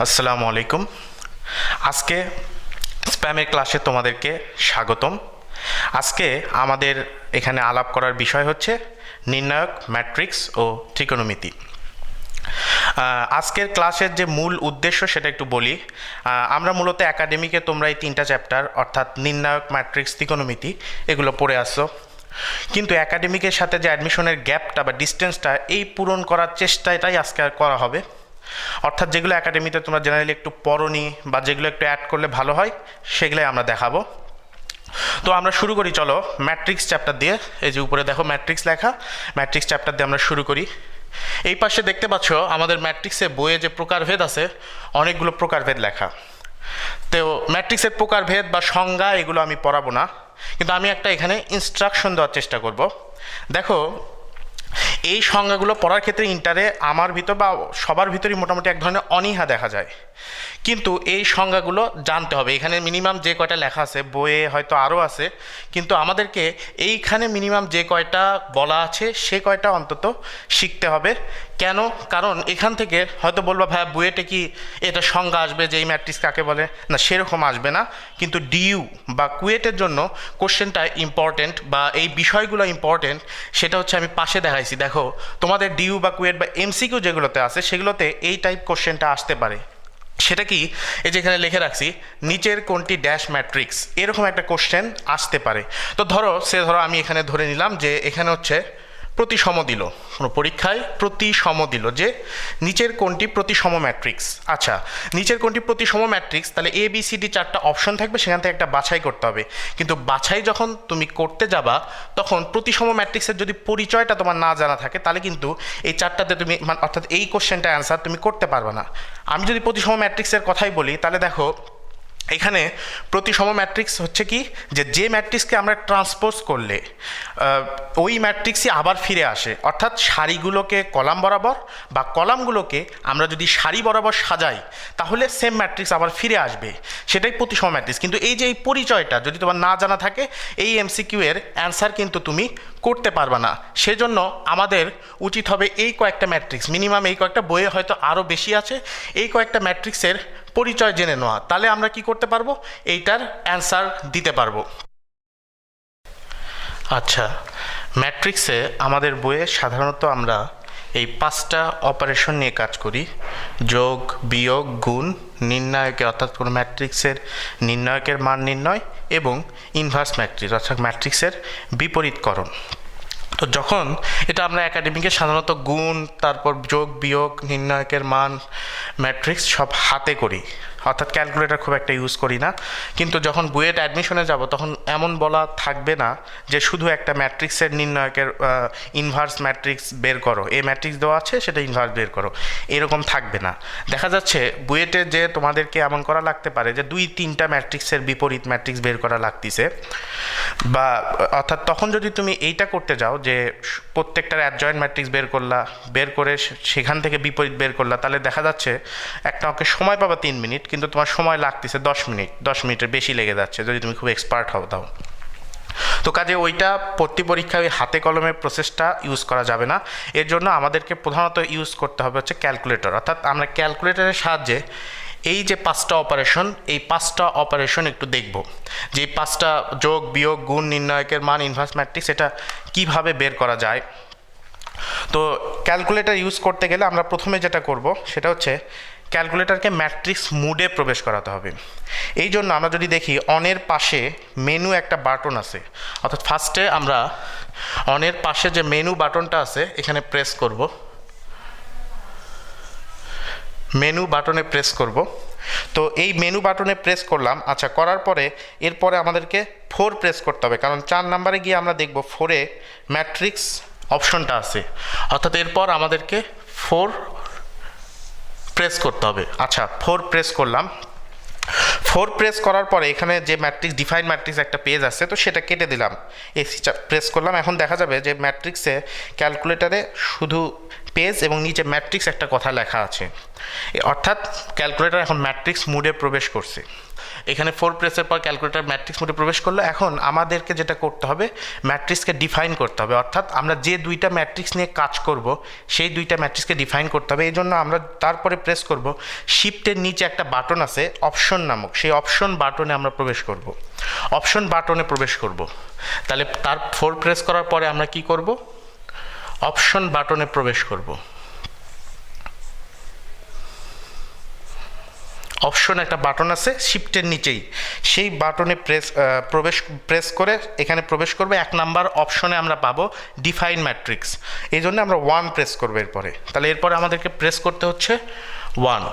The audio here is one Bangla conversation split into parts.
আসসালামু আলাইকুম। আজকে স্প্যামের ক্লাসে তোমাদেরকে স্বাগতম। আজকে আমাদের এখানে আলাপ করার বিষয় হচ্ছে নির্ণায়ক, ম্যাট্রিক্স ও ত্রিকোণমিতি। আজকের ক্লাসের যে মূল উদ্দেশ্য সেটা একটু বলি। আমরা মূলত একাডেমিকে তোমরা এই 3টা চ্যাপ্টার অর্থাৎ নির্ণায়ক, ম্যাট্রিক্স, ত্রিকোণমিতি এগুলো পড়ে আসছো, কিন্তু একাডেমিকের সাথে যে অ্যাডমিশনের গ্যাপটা বা ডিস্টেন্সটা এই পূরণ করার চেষ্টাটাই আজকে করা হবে। অর্থাৎ যেগুলো একাডেমিতে তোমরা জেনারেলি একটু পড়োনি বা যেগুলো একটু অ্যাড করলে ভালো হয় সেগুলোই আমরা দেখাবো। তো আমরা শুরু করি, চলো ম্যাট্রিক্স চ্যাপ্টার দিয়ে। এই যে উপরে দেখো ম্যাট্রিক্স লেখা, ম্যাট্রিক্স চ্যাপ্টার দিয়ে আমরা শুরু করি। এই পাশে দেখতে পাচ্ছ আমাদের ম্যাট্রিক্সে বইয়ে যে প্রকারভেদ আছে, অনেকগুলো প্রকারভেদ লেখা। তো ম্যাট্রিক্সের প্রকারভেদ বা সংজ্ঞা এগুলো আমি পড়াবো না, কিন্তু আমি একটা এখানে ইনস্ট্রাকশন দেওয়ার চেষ্টা করব। দেখো, এই সংজ্ঞাগুলো পড়ার ক্ষেত্রে ইন্টারে আমার ভিতর বা সবার ভিতরেই মোটামুটি এক ধরনের অনীহা দেখা যায়, কিন্তু এই সংজ্ঞাগুলো জানতে হবে। এখানে মিনিমাম যে কয়টা লেখা আছে, বইয়ে হয়তো আরও আছে, কিন্তু আমাদেরকে এইখানে মিনিমাম যে কয়টা বলা আছে সে কয়টা অন্তত শিখতে হবে। কেন? কারণ এখান থেকে হয়তো বলবা ভাইয়া বুয়েটে কি এটা সংজ্ঞা আসবে যে এই ম্যাট্রিক্স কাকে বলে, না সেরকম আসবে না, কিন্তু ডিইউ বা কুয়েটের জন্য কোশ্চেনটা ইম্পর্টেন্ট বা এই বিষয়গুলো ইম্পর্টেন্ট। সেটা হচ্ছে আমি পাশে দেখাইছি, দেখো তোমাদের ডিইউ বা কুয়েট বা এমসিকিউ যেগুলোতে আছে সেগুলোতে এই টাইপ কোশ্চেনটা আসতে পারে। সেটা কি, এই যে এখানে লিখে রাখছি নিচের কোনটি ড্যাশ ম্যাট্রিক্স, এরকম একটা কোশ্চেন আসতে পারে। তো ধরো আমি এখানে ধরে নিলাম যে এখানে হচ্ছে প্রতিসম দিল, কোনো পরীক্ষায় প্রতিসম দিল যে নিচের কোনটি প্রতিসম ম্যাট্রিক্স। আচ্ছা, নিচের কোনটি প্রতিসম ম্যাট্রিক্স, তাহলে এ বি সি ডি 4টা অপশন থাকবে, সেখান থেকে একটা বাছাই করতে হবে। কিন্তু বাছাই যখন তুমি করতে যাবা তখন প্রতিসম ম্যাট্রিক্সের যদি পরিচয়টা তোমার না জানা থাকে তাহলে কিন্তু এই 4টাতে তুমি অর্থাৎ এই কোশ্চেনটা অ্যান্সার তুমি করতে পারবে না। আমি যদি প্রতিসম ম্যাট্রিক্সের কথাই বলি তাহলে দেখো এখানে প্রতিসম ম্যাট্রিক্স হচ্ছে কি, যে ম্যাট্রিক্সকে আমরা ট্রান্সপোজ করলে ওই ম্যাট্রিক্সই আবার ফিরে আসে। অর্থাৎ সারিগুলোকে কলাম বরাবর বা কলামগুলোকে আমরা যদি সারি বরাবর সাজাই তাহলে সেম ম্যাট্রিক্স আবার ফিরে আসবে, সেটাই প্রতিসম ম্যাট্রিক্স। কিন্তু এই যে এই পরিচয়টা যদি তোমার না জানা থাকে, এই এমসিকিউ এর অ্যান্সার কিন্তু তুমি করতে পারবে না। সেজন্য আমাদের উচিত হবে এই কয়েকটা ম্যাট্রিক্স, মিনিমাম এই কয়েকটা, বইয়ে হয়তো আরও বেশি আছে, এই কয়েকটা ম্যাট্রিক্সের পরিচয় জেনে নেওয়া, তাহলে আমরা কি করতে পারবো, এইটার অ্যান্সার দিতে পারবো। আচ্ছা, ম্যাট্রিক্সে আমাদের বইয়ে সাধারণত আমরা এই 5টা অপারেশন নিয়ে কাজ করি: যোগ, বিয়োগ, গুণ, নির্ণায়কে অর্থাৎ কোনো ম্যাট্রিক্সের নির্ণায়কের মান নির্ণয় এবং ইনভার্স ম্যাট্রিক্স অর্থাৎ ম্যাট্রিক্সের বিপরীতকরণ। তো যখন এটা আমরা একাডেমিকে সাধারণত গুণ, তারপর যোগ, বিয়োগ, নির্ণায়কের মান, ম্যাট্রিক্স সব হাতে করি, অর্থাৎ ক্যালকুলেটর খুব একটা ইউজ করি না। কিন্তু যখন বুয়েট অ্যাডমিশনে যাব তখন এমন বলা থাকবে না যে শুধু একটা ম্যাট্রিক্সের নির্ণায়কের ইনভার্স ম্যাট্রিক্স বের করো, এই ম্যাট্রিক্স দেওয়া আছে সেটা ইনভার্স বের করো, এরকম থাকবে না। দেখা যাচ্ছে বুয়েটে যে তোমাদেরকে এমন করা লাগতে পারে যে 2-3টা ম্যাট্রিক্সের বিপরীত ম্যাট্রিক্স বের করা লাগতেছে, বা অর্থাৎ তখন যদি তুমি এইটা করতে যাও যে প্রত্যেকটার অ্যাডজয়েন্ট ম্যাট্রিক্স বের করলা, বের করে সেখান থেকে বিপরীত বের করলা, তাহলে দেখা যাচ্ছে একটা ওকে সময় পাবা 3 মিনিট, কিন্তু তোমার সময় লাগতেছে 10 মিনিট, 10 মিনিটের বেশি লেগে যাচ্ছে যদি তুমি খুব এক্সপার্ট হও তাও। তো কাজে ওইটা ভর্তি পরীক্ষায় ওই হাতে কলমের প্রসেসটা ইউজ করা যাবে না। এর জন্য আমাদেরকে প্রধানত ইউজ করতে হবে হচ্ছে ক্যালকুলেটর, অর্থাৎ আমরা ক্যালকুলেটরের সাহায্যে এই যে 5টা অপারেশন, এই 5টা অপারেশন একটু দেখব যে এই 5টা যোগ, বিয়োগ, গুণ, নির্ণায়কের মান, ইনভার্স ম্যাট্রিক্স এটা কিভাবে বের করা যায়। তো ক্যালকুলেটর ইউজ করতে গেলে আমরা প্রথমে যেটা করব সেটা হচ্ছে ক্যালকুলেটরকে ম্যাট্রিক্স মুডে প্রবেশ করাতে হবে। এই জন্য আমরা যদি দেখি অনের পাশে মেনু একটা বাটন আছে, অর্থাৎ ফার্স্টে আমরা অনের পাশে যে মেনু বাটনটা আছে এখানে প্রেস করব, মেনু বাটনে প্রেস করব। তো এই মেনু বাটনে প্রেস করলাম। আচ্ছা, করার পরে এরপরে আমাদেরকে 4 প্রেস করতে হবে, কারণ 4 নাম্বারে গিয়ে আমরা দেখব 4-এ ম্যাট্রিক্স অপশনটা আছে, অর্থাৎ এরপর আমাদেরকে 4 প্রেস করতে হবে। আচ্ছা, 4 প্রেস করলাম। 4 প্রেস করার পরে এখানে যে ম্যাট্রিক্স ডিফাইন ম্যাট্রিক্স একটা পেজ আছে, তো সেটা কেটে দিলাম, এসি প্রেস করলাম। এখন দেখা যাবে যে ম্যাট্রিক্সে ক্যালকুলেটারে শুধু পেজ এবং নিচে ম্যাট্রিক্স একটা কথা লেখা আছে, অর্থাৎ ক্যালকুলেটর এখন ম্যাট্রিক্স মুডে প্রবেশ করছে। এখানে 4 প্রেসের পর ক্যালকুলেটর ম্যাট্রিক্স মোডে প্রবেশ করলো। এখন আমাদেরকে যেটা করতে হবে, ম্যাট্রিক্সকে ডিফাইন করতে হবে, অর্থাৎ আমরা যে দুইটা ম্যাট্রিক্স নিয়ে কাজ করব সেই দুইটা ম্যাট্রিক্সকে ডিফাইন করতে হবে। এই জন্য আমরা তারপরে প্রেস করব শিফটের নিচে একটা বাটন আছে অপশন নামক, সেই অপশন বাটনে আমরা প্রবেশ করব, অপশন বাটনে প্রবেশ করব। তাহলে তার 4 প্রেস করার পরে আমরা কি করব, অপশন বাটনে প্রবেশ করব। অপশন একটা বাটন আছে শিফটের নিচেই, সেই বাটনে প্রেস করে এখানে প্রবেশ করবে। 1 নাম্বার অপশনে আমরা পাবো ডিফাইন ম্যাট্রিক্স, এই জন্য আমরা 1 প্রেস করবো এরপরে। তাহলে এরপরে আমাদেরকে প্রেস করতে হচ্ছে 1।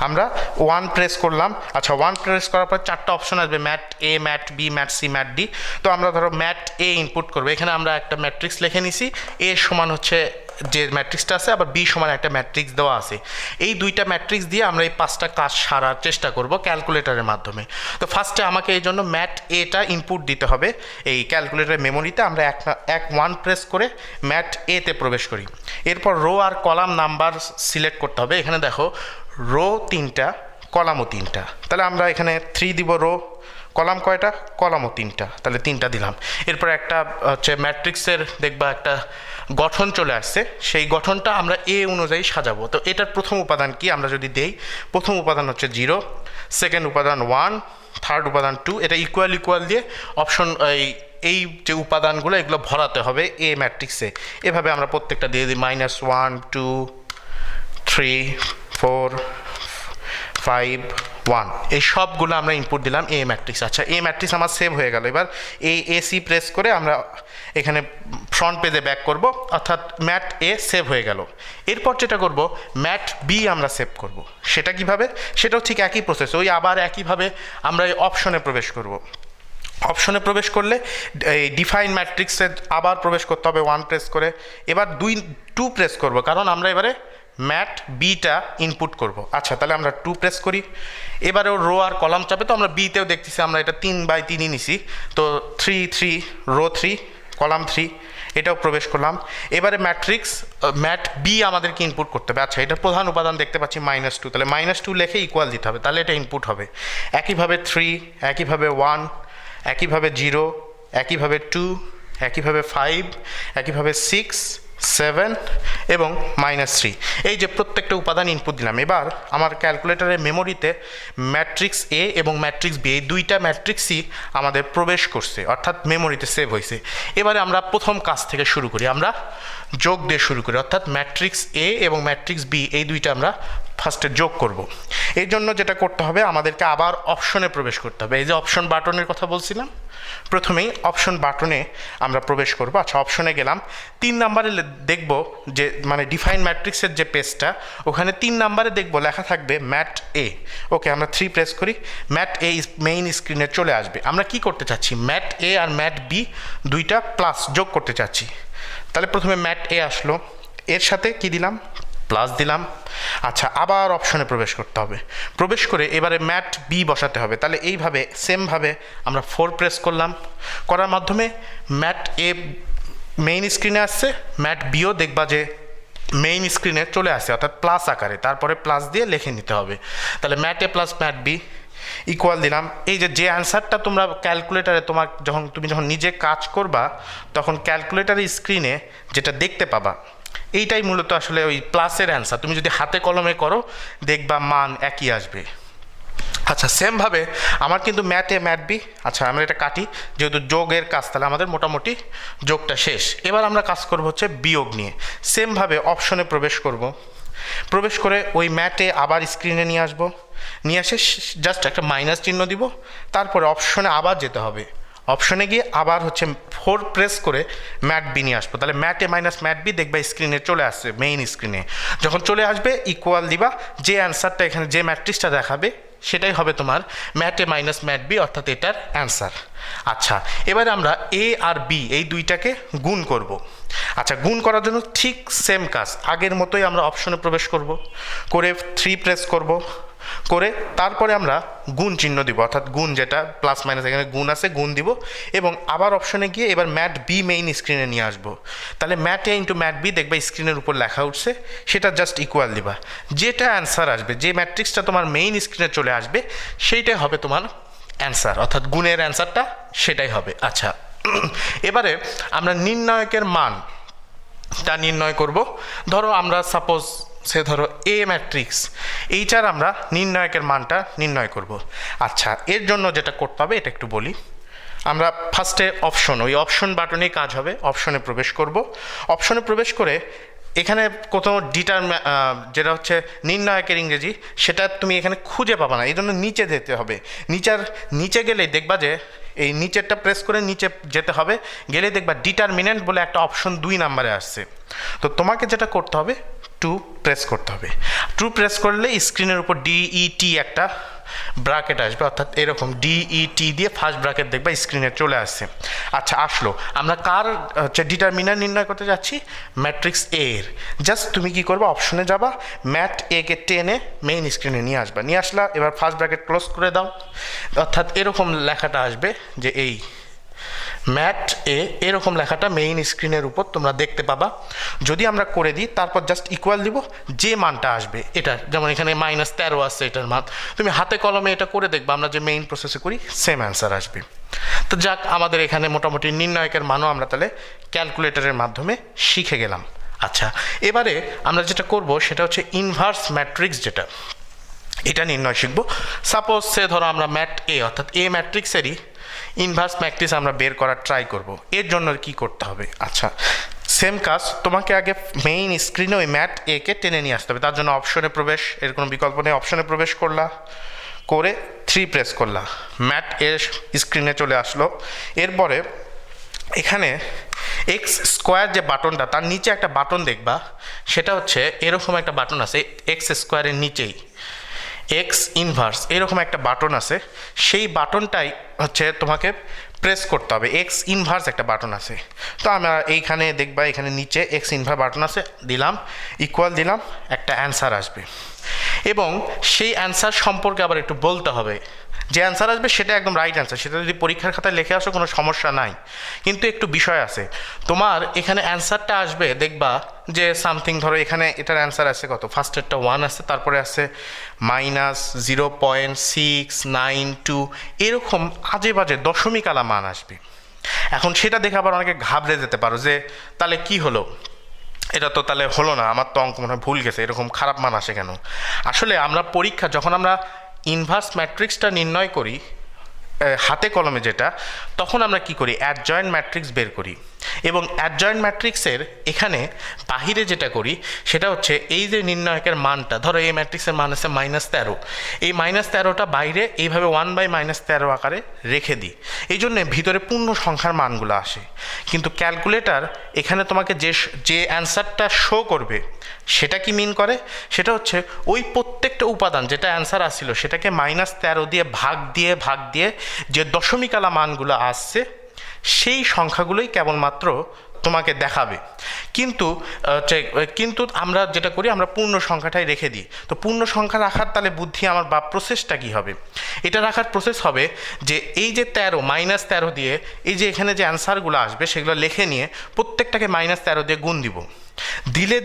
আমরা 1 প্রেস করলাম। আচ্ছা, 1 প্রেস করার পর 4টা অপশন আসবে, mat A, mat B, mat C, mat D. তো আমরা ধরো ম্যাট এ ইনপুট করবো। এখানে আমরা একটা ম্যাট্রিক্স লিখে নিছি, এ সমান হচ্ছে যে ম্যাট্রিক্সটা আছে, আবার বি সমান একটা ম্যাট্রিক্স দেওয়া আছে। এই দুইটা ম্যাট্রিক্স দিয়ে আমরা এই 5টা কাজ সারার চেষ্টা করব ক্যালকুলেটরের মাধ্যমে। তো ফার্স্টে আমাকে এই জন্য ম্যাট এটা ইনপুট দিতে হবে এই ক্যালকুলেটরের মেমোরিতে। আমরা 1 প্রেস করে ম্যাট এতে প্রবেশ করি। এরপর রো আর কলাম নাম্বার সিলেক্ট করতে হবে। এখানে দেখো রো 3টা, কলামও 3টা। তাহলে আমরা এখানে 3 দিব রো, কলাম কয়টা, কলামও 3টা, তাহলে 3টা দিলাম। এরপর একটা হচ্ছে ম্যাট্রিক্সের দেখবা একটা গঠন চলে আসছে, সেই গঠনটা আমরা এ অনুযায়ী সাজাবো। তো এটার প্রথম উপাদান কি আমরা যদি দেই, প্রথম উপাদান হচ্ছে 0, সেকেন্ড উপাদান 1, থার্ড উপাদান 2। এটা ইকুয়াল দিয়ে অপশন এই যে উপাদানগুলো এগুলো ভরাতে হবে এ ম্যাট্রিক্সে। এভাবে আমরা প্রত্যেকটা দিয়ে দিই, -1 2 3 4 5 1, এই সবগুলো আমরা ইনপুট দিলাম এ ম্যাট্রিক্স। আচ্ছা, এ ম্যাট্রিক্স আমার সেভ হয়ে গেল। এবার এই এসি প্রেস করে আমরা এখানে ফ্রন্ট পেজে ব্যাক করব, অর্থাৎ ম্যাট এ সেভ হয়ে গেল। এরপর যেটা করব, ম্যাট বি আমরা সেভ করব। সেটা কিভাবে, সেটাও ঠিক একই প্রসেস, ওই আবার একইভাবে আমরা এই অপশনে প্রবেশ করব। অপশনে প্রবেশ করলে এই ডিফাইন ম্যাট্রিক্সে আবার প্রবেশ করতে হবে 1 প্রেস করে। এবার 2 প্রেস করব, কারণ আমরা এবারে ম্যাট বিটা ইনপুট করব। আচ্ছা, তাহলে আমরা 2 প্রেস করি। এবারেও রো আর কলাম চাপে, তো আমরা বিতেও দেখতেছি আমরা এটা 3/3ই নিছি। তো 3 রো 3 কলাম 3 এটাও প্রবেশ করলাম। এবারে ম্যাট বি আমাদেরকে ইনপুট করতে হবে। আচ্ছা, এটা প্রধান উপাদান দেখতে পাচ্ছি -2, তাহলে -2 লিখে ইকুয়াল দিতে হবে, তাহলে এটা ইনপুট হবে। একইভাবে 3, একইভাবে 1, একইভাবে 0, একইভাবে 2, একইভাবে 5, একইভাবে 6, 7 এবং -3। এই যে প্রত্যেকটা উপাদান ইনপুট দিলাম। এবার আমার ক্যালকুলেটরের মেমোরিতে ম্যাট্রিক্স এ এবং ম্যাট্রিক্স বি, এই দুইটা ম্যাট্রিক্সই আমাদের প্রবেশ করছে, অর্থাৎ মেমোরিতে সেভ হয়েছে। এবারে আমরা প্রথম কাজ থেকে শুরু করি, আমরা যোগ দিয়ে শুরু করি, অর্থাৎ ম্যাট্রিক্স এ এবং ম্যাট্রিক্স বি এই দুইটা আমরা ফার্স্টে যোগ করব। এই জন্য যেটা করতে হবে, আমাদেরকে আবার অপশনে প্রবেশ করতে হবে। এই যে অপশন বাটনের কথা বলছিলাম, প্রথমেই অপশন বাটনে আমরা প্রবেশ করব। আচ্ছা, অপশনে গেলাম। 3 নাম্বারে দেখব যে মানে ডিফাইন ম্যাট্রিক্সের যে পেজটা, ওখানে 3 নাম্বারে দেখব লেখা থাকবে ম্যাট এ। ওকে, আমরা 3 প্রেস করি, ম্যাট এ মেইন স্ক্রিনে চলে আসবে। আমরা কি করতে চাচ্ছি, ম্যাট এ আর ম্যাট বি দুইটা প্লাস যোগ করতে চাচ্ছি। তাহলে প্রথমে ম্যাট এ আসলো, এর সাথে কি দিলাম, প্লাস দিলাম। আচ্ছা, আবার অপশনে প্রবেশ করতে হবে, প্রবেশ করে এবারে ম্যাট বি বসাতে হবে। তাহলে এইভাবে সেমভাবে আমরা 4 প্রেস করলাম, করার মাধ্যমে ম্যাট এ মেইন স্ক্রিনে আসছে, ম্যাট বিও দেখবা যে মেইন স্ক্রিনে চলে আসছে, অর্থাৎ প্লাস আকারে, তারপরে প্লাস দিয়ে লিখে নিতে হবে। তাহলে ম্যাট এ প্লাস ম্যাট বি ইকুয়াল দিলাম। এই যে অ্যান্সারটা তোমরা ক্যালকুলেটারে তুমি যখন নিজে কাজ করবা, তখন ক্যালকুলেটারের স্ক্রিনে যেটা দেখতে পাবা, এইটাই মূলত আসলে ওই প্লাসের অ্যান্সার। তুমি যদি হাতে কলমে করো দেখবা মান একই আসবে। আচ্ছা, সেমভাবে আমার কিন্তু ম্যাট এ ম্যাট বি, আচ্ছা আমরা এটা কাটি, যেহেতু যোগের কাজ, তাহলে আমাদের মোটামুটি যোগটা শেষ। এবার আমরা কাজ করব হচ্ছে বিয়োগ নিয়ে। সেমভাবে অপশনে প্রবেশ করব, প্রবেশ করে ওই ম্যাটে আবার স্ক্রিনে নিয়ে আসবো, নিয়ে এসে জাস্ট একটা মাইনাস চিহ্ন দিব, তারপরে অপশনে আবার যেতে হবে। অপশনে গিয়ে আবার হচ্ছে 4 প্রেস করে ম্যাট বি নিয়ে আসবো। তাহলে ম্যাট এ মাইনাস ম্যাট বি দেখবা স্ক্রিনে চলে আসছে, মেইন স্ক্রিনে যখন চলে আসবে ইকুয়াল দিবা, যে অ্যান্সারটা এখানে যে ম্যাট্রিক্সটা দেখাবে সেটাই হবে তোমার ম্যাট এ মাইনাস ম্যাট বি, অর্থাৎ এটার অ্যান্সার। আচ্ছা, এবারে আমরা এ আর বি এই দুইটাকে গুণ করব। আচ্ছা, গুণ করার জন্য ঠিক সেম কাজ, আগের মতোই আমরা অপশনে প্রবেশ করব, করে 3 প্রেস করব, করে তারপরে আমরা গুণ চিহ্ন দিব, অর্থাৎ গুণ যেটা প্লাস মাইনাস এখানে গুণ আছে গুণ দিব, এবং আবার অপশনে গিয়ে এবার ম্যাট বি মেইন স্ক্রিনে নিয়ে আসবো। তাহলে ম্যাট এ ইন্টু ম্যাট বি দেখবা স্ক্রিনের উপর লেখা উঠছে, সেটা জাস্ট ইকুয়াল দিবা। যেটা অ্যান্সার আসবে, যে ম্যাট্রিক্সটা তোমার মেইন স্ক্রিনে চলে আসবে সেইটাই হবে তোমার অ্যান্সার, অর্থাৎ গুণের অ্যান্সারটা সেটাই হবে। আচ্ছা, এবারে আমরা নির্ণায়কের মানটা নির্ণয় করব। ধরো আমরা সাপোজ ধরো এ ম্যাট্রিক্স, এইটার আমরা নির্ণায়কের মানটা নির্ণয় করব। আচ্ছা, এর জন্য যেটা করতে হবে এটা একটু বলি। আমরা ফার্স্টে ওই অপশন বাটনেই কাজ হবে। অপশনে প্রবেশ করব। অপশনে প্রবেশ করে এখানে কোথাও যেটা হচ্ছে নির্ণায়কের ইংরেজি, সেটা তুমি এখানে খুঁজে পাবা না, এই জন্য নিচে যেতে হবে। নিচে গেলেই দেখবা যে এই নিচেরটা প্রেস করে নিচে যেতে হবে, গেলে দেখবা ডিটারমিনেন্ট বলে একটা অপশন 2 নম্বরে আসছে। তো তোমাকে যেটা করতে হবে, টু প্রেস করতে হবে। টু প্রেস করলে স্ক্রিনের উপর ডিইটি একটা ব্র্যাকেট আসবে, অর্থাৎ এরকম ডিইটি দিয়ে ফার্স্ট ব্র্যাকেট দেখবা স্ক্রিনে চলে আসছে। আচ্ছা, আসলো। আমরা কার হচ্ছে ডিটারমিনার নির্ণয় করতে যাচ্ছি? ম্যাট্রিক্স এর। জাস্ট তুমি কি করবে, অপশনে যাবা, ম্যাট এ কে টেনে মেইন স্ক্রিনে নিয়ে আসবা। নিয়ে আসলা, এবার ফার্স্ট ব্র্যাকেট ক্লোজ করে দাও, অর্থাৎ এরকম লেখাটা আসবে যে এই ম্যাট এ, এরকম লেখাটা মেইন স্ক্রিনের উপর তোমরা দেখতে পাবা। যদি আমরা করে দিই, তারপর জাস্ট ইকুয়াল দিব, যে মানটা আসবে এটার, যেমন এখানে -13 আসছে এটার মান, তুমি হাতে কলমে এটা করে দেখবা, আমরা যে মেইন প্রসেসে করি সেম অ্যান্সার আসবে। তো যাক, আমাদের এখানে মোটামুটি নির্ণায়কের মানও আমরা তাহলে ক্যালকুলেটরের মাধ্যমে শিখে গেলাম। আচ্ছা, এবারে আমরা যেটা করব সেটা হচ্ছে ইনভার্স ম্যাট্রিক্স, যেটা এটা নির্ণয় শিখব। সাপোজ ধরো আমরা ম্যাট এ, অর্থাৎ এ ম্যাট্রিক্সেরই ইনভার্স ম্যাট্রিক্স আমরা বের করার ট্রাই করব। এর জন্য কি করতে হবে? আচ্ছা, সেম কাজ, তোমাকে আগে মেইন স্ক্রিনে ওই ম্যাট এ কে টেনে নিয়ে আসতে হবে। তার জন্য অপশনে প্রবেশ, এর কোনো বিকল্প নেই, অপশনে প্রবেশ করলা, করে 3 প্রেস করলা, ম্যাট এর স্ক্রিনে চলে আসলো। এরপরে এখানে এক্স স্কোয়ার যে বাটনটা, তার নিচে একটা বাটন দেখবা, সেটা হচ্ছে এরকম একটা বাটন আছে এক্স স্কোয়ারের নিচেই, এক্স ইনভার্স এরকম একটা বাটন আছে। সেই বাটনটাই হচ্ছে তোমাকে প্রেস করতে হবে। এক্স ইনভার্স একটা বাটন আছে, তো আমরা এইখানে দেখবা এখানে নিচে এক্স ইনভার্স বাটন আছে, দিলাম, ইকুয়াল দিলাম, একটা অ্যান্সার আসবে। এবং সেই অ্যান্সার সম্পর্কে আবার একটু বলতে হবে, যে অ্যান্সার আসবে সেটা একদম রাইট অ্যান্সার, সেটা যদি পরীক্ষার খাতায় লিখে আসো কোনো সমস্যা নাই। কিন্তু একটু বিষয় আছে, তোমার এখানে অ্যান্সারটা আসবে, দেখবা যে সামথিং, ধরো এখানে এটার অ্যান্সার আছে কত, ফার্স্টেরটা 1 আছে, তারপরে আছে -0.692, এরকম আজে বাজে দশমিকালা মান আসবে। এখন সেটা দেখে আবার অনেকে ঘাবড়ে যেতে পারো যে তাহলে কি হলো, এটা তো তাহলে হলো না, আমার তো অঙ্ক মনে হয় ভুল গেছে, এরকম খারাপ মান আসে কেন? আসলে আমরা পরীক্ষা যখন আমরা ইনভার্স ম্যাট্রিক্সটা নির্ণয় করি হাতে কলমে যেটা, তখন আমরা কি করি, অ্যাডজয়েন্ট ম্যাট্রিক্স বের করি। এবং অ্যাডজয়েন্ট ম্যাট্রিক্সের এখানে বাহিরে যেটা করি সেটা হচ্ছে এই যে নির্ণায়কের মানটা, ধরো এই ম্যাট্রিক্সের মান আছে -13, এই -13টা বাইরে এইভাবে 1/-13 আকারে রেখে দিই, এই জন্যে ভিতরে পূর্ণ সংখ্যার মানগুলো আসে। কিন্তু ক্যালকুলেটর এখানে তোমাকে যে অ্যান্সারটা শো করবে সেটা কি মিন করে, সেটা হচ্ছে ওই প্রত্যেকটা উপাদান যেটা অ্যান্সার আসছিল সেটাকে -13 দিয়ে ভাগ দিয়ে যে দশমিকালা মানগুলো আসছে সেই সংখ্যাগুলোই কেবলমাত্র তোমাকে দেখাবে। কিন্তু আমরা যেটা করি, আমরা পূর্ণ সংখ্যাটাই রেখে দিই। তো পূর্ণ সংখ্যা রাখার তাহলে বুদ্ধি আমার বা প্রসেসটা কী হবে, এটা রাখার প্রসেস হবে যে এই যে -13 দিয়ে এই যে এখানে যে অ্যান্সারগুলো আসবে সেগুলো লিখে নিয়ে প্রত্যেকটাকে -13 দিয়ে গুণ দিব, দিলে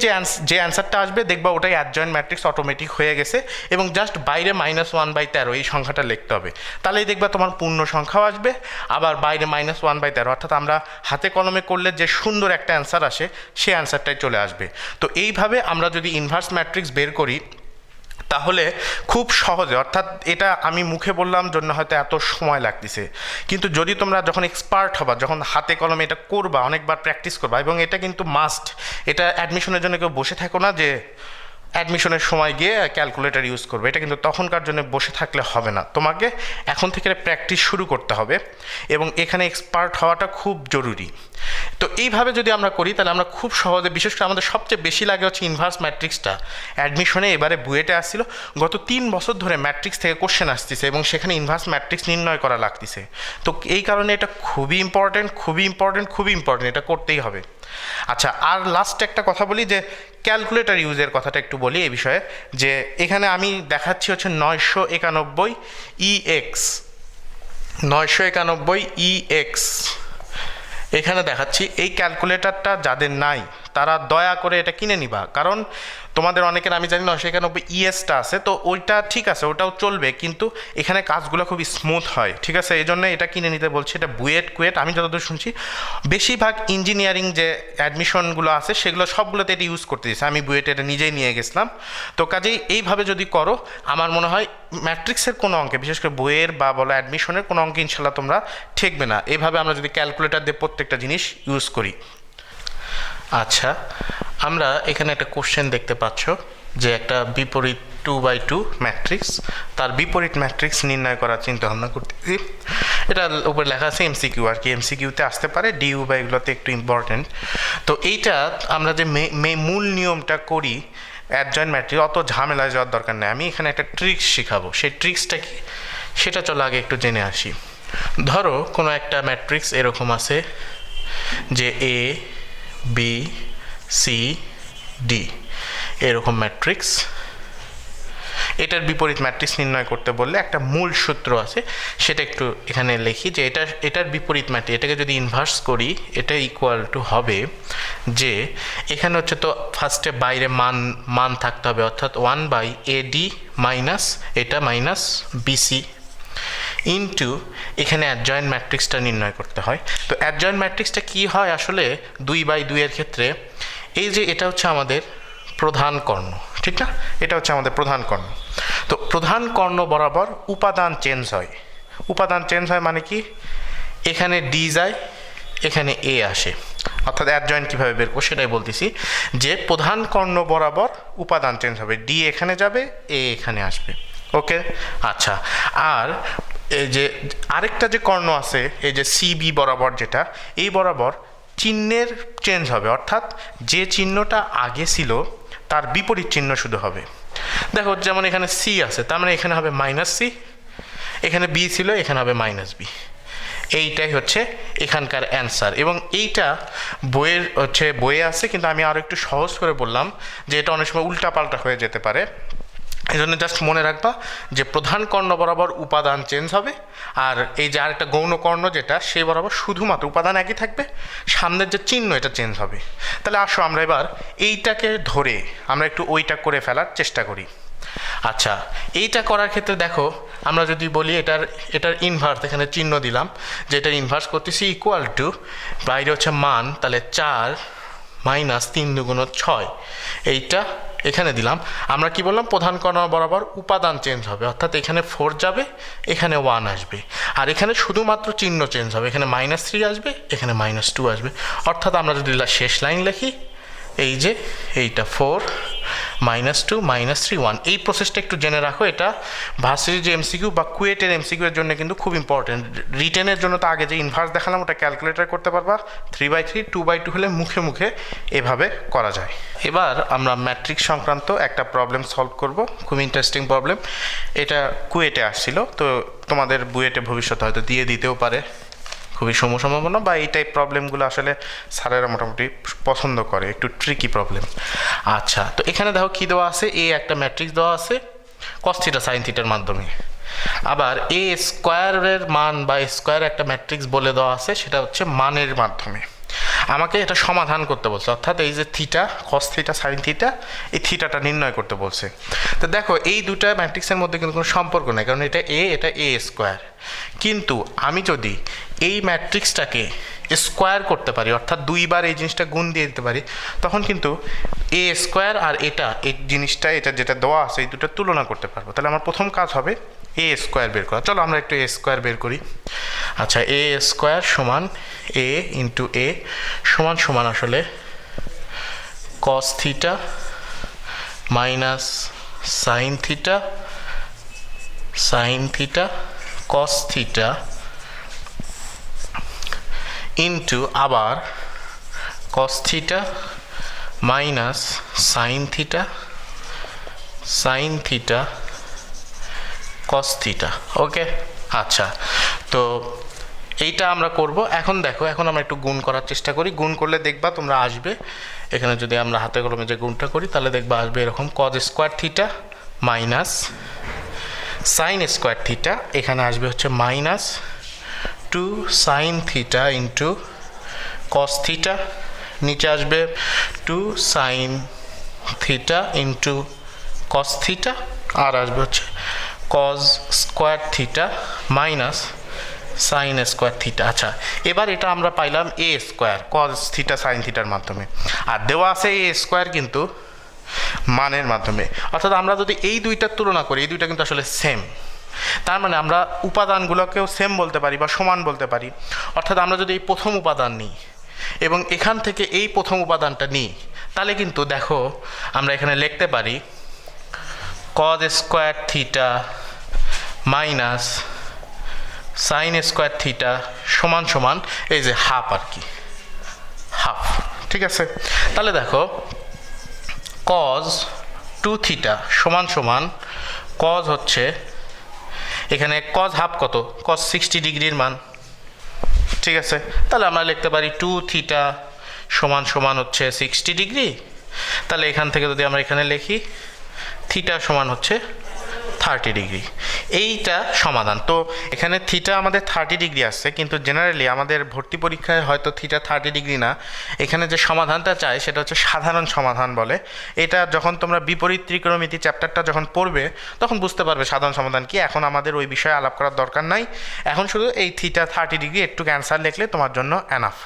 যে অ্যান্সারটা আসবে দেখবা ওটাই অ্যাডজয়েন্ট ম্যাট্রিক্স অটোমেটিক হয়ে গেছে, এবং জাস্ট বাইরে -1/13 এই সংখ্যাটা লিখতে হবে, তাহলেই দেখবা তোমার পূর্ণ সংখ্যাও আসবে, আবার বাইরে -1/13, অর্থাৎ আমরা হাতে কলমে করলে যে সুন্দর একটা অ্যান্সার আসে সেই অ্যান্সারটাই চলে আসবে। তো এইভাবে আমরা যদি ইনভার্স ম্যাট্রিক্স বের করি তাহলে খুব সহজে, অর্থাৎ এটা আমি মুখে বললাম জন্য হয়তো এত সময় লাগতেছে, কিন্তু যদি তোমরা যখন এক্সপার্ট হবা, যখন হাতে কলমে এটা করবা, অনেকবার প্র্যাকটিস করবা, এবং এটা কিন্তু মাস্ট, এটা অ্যাডমিশনের জন্য কেউ বসে থাকো না যে অ্যাডমিশনের সময় গিয়ে ক্যালকুলেটর ইউজ করবে, এটা কিন্তু তখনকার জন্য বসে থাকলে হবে না, তোমাকে এখন থেকে প্র্যাকটিস শুরু করতে হবে, এবং এখানে এক্সপার্ট হওয়াটা খুব জরুরি। তো এইভাবে যদি আমরা করি তাহলে আমরা খুব সহজে, বিশেষ করে আমাদের সবচেয়ে বেশি লাগে হচ্ছে ইনভার্স ম্যাট্রিক্সটা। অ্যাডমিশনে এবারে বুয়েটে আসছিল, গত 3 বছর ধরে ম্যাট্রিক্স থেকে কোশ্চেন আসতেছে এবং সেখানে ইনভার্স ম্যাট্রিক্স নির্ণয় করা লাগতেছে। তো এই কারণে এটা খুবই ইম্পর্টেন্ট, এটা করতেই হবে। আচ্ছা, আর লাস্ট একটা কথা বলি যে ক্যালকুলেটর ইউজের কথাটা একটু বলি এই বিষয়ে, যে এখানে আমি দেখাচ্ছি হচ্ছে 991 EX, 991 EX এখানে দেখাচ্ছি। এই ক্যালকুলেটরটা যাদের নাই তারা দয়া করে এটা কিনে নিবা, কারণ তোমাদের অনেকের আমি জানি 991 ESটা আছে, তো ওইটা ঠিক আছে, ওটাও চলবে, কিন্তু এখানে কাজগুলো খুবই স্মুথ হয়, ঠিক আছে, এই জন্য এটা কিনে নিতে বলছি। এটা বুয়েট কুয়েট আমি যতদূর শুনছি বেশিরভাগ ইঞ্জিনিয়ারিং যে অ্যাডমিশনগুলো আছে সেগুলো সবগুলোতে এটা ইউজ করতে দিচ্ছে। আমি বুয়েটে এটা নিজেই নিয়ে গেছিলাম। তো কাজেই এইভাবে যদি করো আমার মনে হয় ম্যাট্রিক্সের কোনো অঙ্কে, বিশেষ করে বইয়ের বা বলো অ্যাডমিশনের কোনো অঙ্কে ইনশাল্লাহ তোমরা ঠেকবে না, এইভাবে আমরা যদি ক্যালকুলেটর দিয়ে প্রত্যেকটা জিনিস ইউজ করি। আচ্ছা, আমরা এখানে একটা কোশ্চেন দেখতে পাচ্ছ যে একটা বিপরীত 2x2 ম্যাট্রিক্স, তার বিপরীত ম্যাট্রিক্স নির্ণয় করার চিন্তা ভাবনা করতেছি। এটা উপরে লেখা আছে এমসিকিউ, আর কি এমসিকিউতে আসতে পারে, ডিইউ বা এগুলোতে একটু ইম্পর্টেন্ট। তো এইটা আমরা যে মূল নিয়মটা করি অ্যাডজয়েন্ট ম্যাট্রিক্স, অত ঝামেলায় যাওয়ার দরকার নেই। আমি এখানে একটা ট্রিক্স শেখাবো, সেই ট্রিক্সটা কি সেটা চলো আগে একটু জেনে আসি। ধরো কোনো একটা ম্যাট্রিক্স এরকম আছে যে এ বি সি ডি এরকম ম্যাট্রিক্স। এটার বিপরীত ম্যাট্রিক্স নির্ণয় করতে বললে একটা মূল সূত্র আছে, সেটা একটু এখানে লিখি যে এটার বিপরীত ম্যাট্রিক্স, এটাকে যদি ইনভার্স করি এটা ইকুয়াল টু হবে যে এখানে হচ্ছে তো ফার্স্টে বাইরে মান থাকতে হবে, অর্থাৎ 1/AD মাইনাস এটা মাইনাস BC ইনটু এখানে অ্যাডজয়েন্ট ম্যাট্রিক্সটা নির্ণয় করতে হয়। তো অ্যাডজয়েন্ট ম্যাট্রিক্সটা কি হয় আসলে 2/2 এর ক্ষেত্রে, এই যে এটা হচ্ছে আমাদের প্রধান কর্ণ, ঠিক না, এটা হচ্ছে আমাদের প্রধান কর্ণ। তো প্রধান কর্ণ বরাবর উপাদান চেঞ্জ হয়। উপাদান চেঞ্জ হয় মানে কি, এখানে ডি যায় এখানে এ আসে, অর্থাৎ অ্যাডজয়েন্ট কীভাবে বের করবো সেটাই বলতেছি, যে প্রধান কর্ণ বরাবর উপাদান চেঞ্জ হবে, ডি এখানে যাবে এ এখানে আসবে। ওকে, আচ্ছা, আর এই যে আরেকটা যে কর্ণ আছে এই যে সিবি বরাবর, যেটা এই বরাবর চিহ্নের চেঞ্জ হবে, অর্থাৎ যে চিহ্নটা আগে ছিল তার বিপরীত চিহ্ন শুধু হবে। দেখো যেমন এখানে সি আছে, তার মানে এখানে হবে -C, এখানে বি ছিল এখানে হবে -B। এইটাই হচ্ছে এখানকার অ্যান্সার, এবং এইটা বইয়ে আছে, কিন্তু আমি আরও একটু সহজ করে বললাম যে এটা অনেক সময় উল্টাপাল্টা হয়ে যেতে পারে। এই জন্য জাস্ট মনে রাখবা যে প্রধান কর্ণ বরাবর উপাদান চেঞ্জ হবে, আর এই যে আরেকটা গৌণ কর্ণ যেটা সেই বরাবর শুধুমাত্র উপাদান একই থাকবে, সামনের যে চিহ্ন এটা চেঞ্জ হবে। তাহলে আসো আমরা এবার এইটাকে ধরে আমরা একটু ওইটা করে ফেলার চেষ্টা করি। আচ্ছা, এইটা করার ক্ষেত্রে দেখো আমরা যদি বলি এটার ইনভার্স, এখানে চিহ্ন দিলাম যে এটার ইনভার্স করতেছি ইকুয়াল টু, বাইরে হচ্ছে মান, তাহলে 4 মাইনাস 3 দুগুণ 6, এইটা এখানে দিলাম। আমরা কি বললাম, প্রধান কর্ণ বরাবর উপাদান চেঞ্জ হবে, অর্থাৎ এখানে 4 যাবে এখানে 1 আসবে, আর এখানে শুধুমাত্র চিহ্ন চেঞ্জ হবে, এখানে -3 আসবে এখানে -2 আসবে। অর্থাৎ আমরা যদি শেষ লাইন লিখি এই যে এইটা 4 -2 -3 1, এই প্রসেসটা একটু জেনে রাখো। এটা ভার্সিটির যে এমসিকিউ বা কুয়েটের এমসিকিউ এর জন্য কিন্তু খুব ইম্পর্টেন্ট। রিটেনের জন্য তো আগে যে ইনভার্স দেখালাম ওটা ক্যালকুলেটর করতে পারবা, 3/3 2/2 হলে মুখে মুখে এভাবে করা যায়। এবার আমরা ম্যাট্রিক্স সংক্রান্ত একটা প্রবলেম সলভ করব, খুব ইন্টারেস্টিং প্রবলেম। এটা কুয়েটে আসছিল, তো তোমাদের বুয়েটে ভবিষ্যতে হয়তো দিয়ে দিতেও পারে, খুবই সম্ভাবনা, বা এই টাইপ প্রবলেমগুলো আসলে স্যারেরা মোটামুটি পছন্দ করে, একটু ট্রিকি প্রবলেম। আচ্ছা, তো এখানে দেখো কী দেওয়া আছে, এ একটা ম্যাট্রিক্স দেওয়া আছে cos θ sin θ এর মাধ্যমে, আবার এ স্কোয়ারের মান বা স্কোয়ার একটা ম্যাট্রিক্স বলে দেওয়া আছে, সেটা হচ্ছে মানের মাধ্যমে আমাকে এটা সমাধান করতে বলছে, অর্থাৎ এই যে থিটা cos θ sin θ এই থিটাটা নির্ণয় করতে বলছে। তো দেখো এই দুটা ম্যাট্রিক্সের মধ্যে কিন্তু কোনো সম্পর্ক নেই, কারণ এটা এ স্কোয়ার, কিন্তু আমি যদি এই ম্যাট্রিক্সটাকে স্কোয়ার করতে পারি, অর্থাৎ 2 বার এই জিনিসটা গুণ দিয়ে দিতে পারি, তখন কিন্তু এ স্কোয়ার আর এই জিনিসটা এটা যেটা দেওয়া আছে এই দুটো তুলনা করতে পারবো। তাহলে আমার প্রথম কাজ হবে এ স্কোয়ার বের করা। চলো আমরা একটু এ স্কোয়ার বের করি। আচ্ছা, এ স্কোয়ার সমান এ ইন্টু এ সমান আসলে cos θ minus sin θ cos θ into আবার cos θ minus sin θ cos θ। Okay, আচ্ছা, তো এইটা আমরা করব। এখন দেখো, এখন আমরা একটু গুণ করার চেষ্টা করি। গুণ করলে দেখবা তোমরা আসবে, এখানে যদি আমরা হাতে কলমে যে গুণটা করি তাহলে দেখবা আসবে এরকম cos square theta minus sine square theta, এখানে আসবে হচ্ছে minus 2 sine theta into cos theta, নিচে আসবে 2 sine theta into cos theta, আর আসবে হচ্ছে cos square theta minus sine square theta. আচ্ছা, এবার এটা আমরা পাইলাম এ স্কোয়ার কজ থিটা সাইন থিটার মাধ্যমে, আর দেওয়া আছে এ স্কোয়ার কিন্তু মানের মাধ্যমে। অর্থাৎ আমরা যদি এই দুইটার তুলনা করি, এই দুইটা কিন্তু আসলে সেম, তার মানে আমরা উপাদানগুলোকেও সেম বলতে পারি বা সমান বলতে পারি। অর্থাৎ আমরা যদি এই প্রথম উপাদান নিই এবং এখান থেকে এই প্রথম উপাদানটা নিই, তাহলে কিন্তু দেখো আমরা এখানে লিখতে পারি cause square theta minus sine square theta সমান সমান এই যে হাফ, আর কি হাফ। ঠিক আছে, তাহলে দেখো কজ 2 থিটা সমান সমান কজ হচ্ছে এখানে কজ হাফ কত, কজ 60 ডিগ্রির মান। ঠিক আছে, তাহলে আমরা লিখতে পারি 2 থিটা সমান সমান হচ্ছে 60 ডিগ্রি। তাহলে এখান থেকে যদি আমরা এখানে লিখি থিটা সমান হচ্ছে 30 ডিগ্রি, এইটা সমাধান। তো এখানে থিটা আমাদের 30 ডিগ্রি আসছে, কিন্তু জেনারেলি আমাদের ভর্তি পরীক্ষায় হয়তো থিটা 30 ডিগ্রি না, এখানে যে সমাধানটা চাই সেটা হচ্ছে সাধারণ সমাধান বলে। এটা যখন তোমরা বিপরীত ত্রিকোণমিতি চ্যাপ্টারটা যখন পড়বে তখন বুঝতে পারবে সাধারণ সমাধান কি। এখন আমাদের ওই বিষয়ে আলাপ করার দরকার নাই, এখন শুধু এই থিটা 30 ডিগ্রি একটু অ্যান্সার লিখলে তোমার জন্য এনাফ।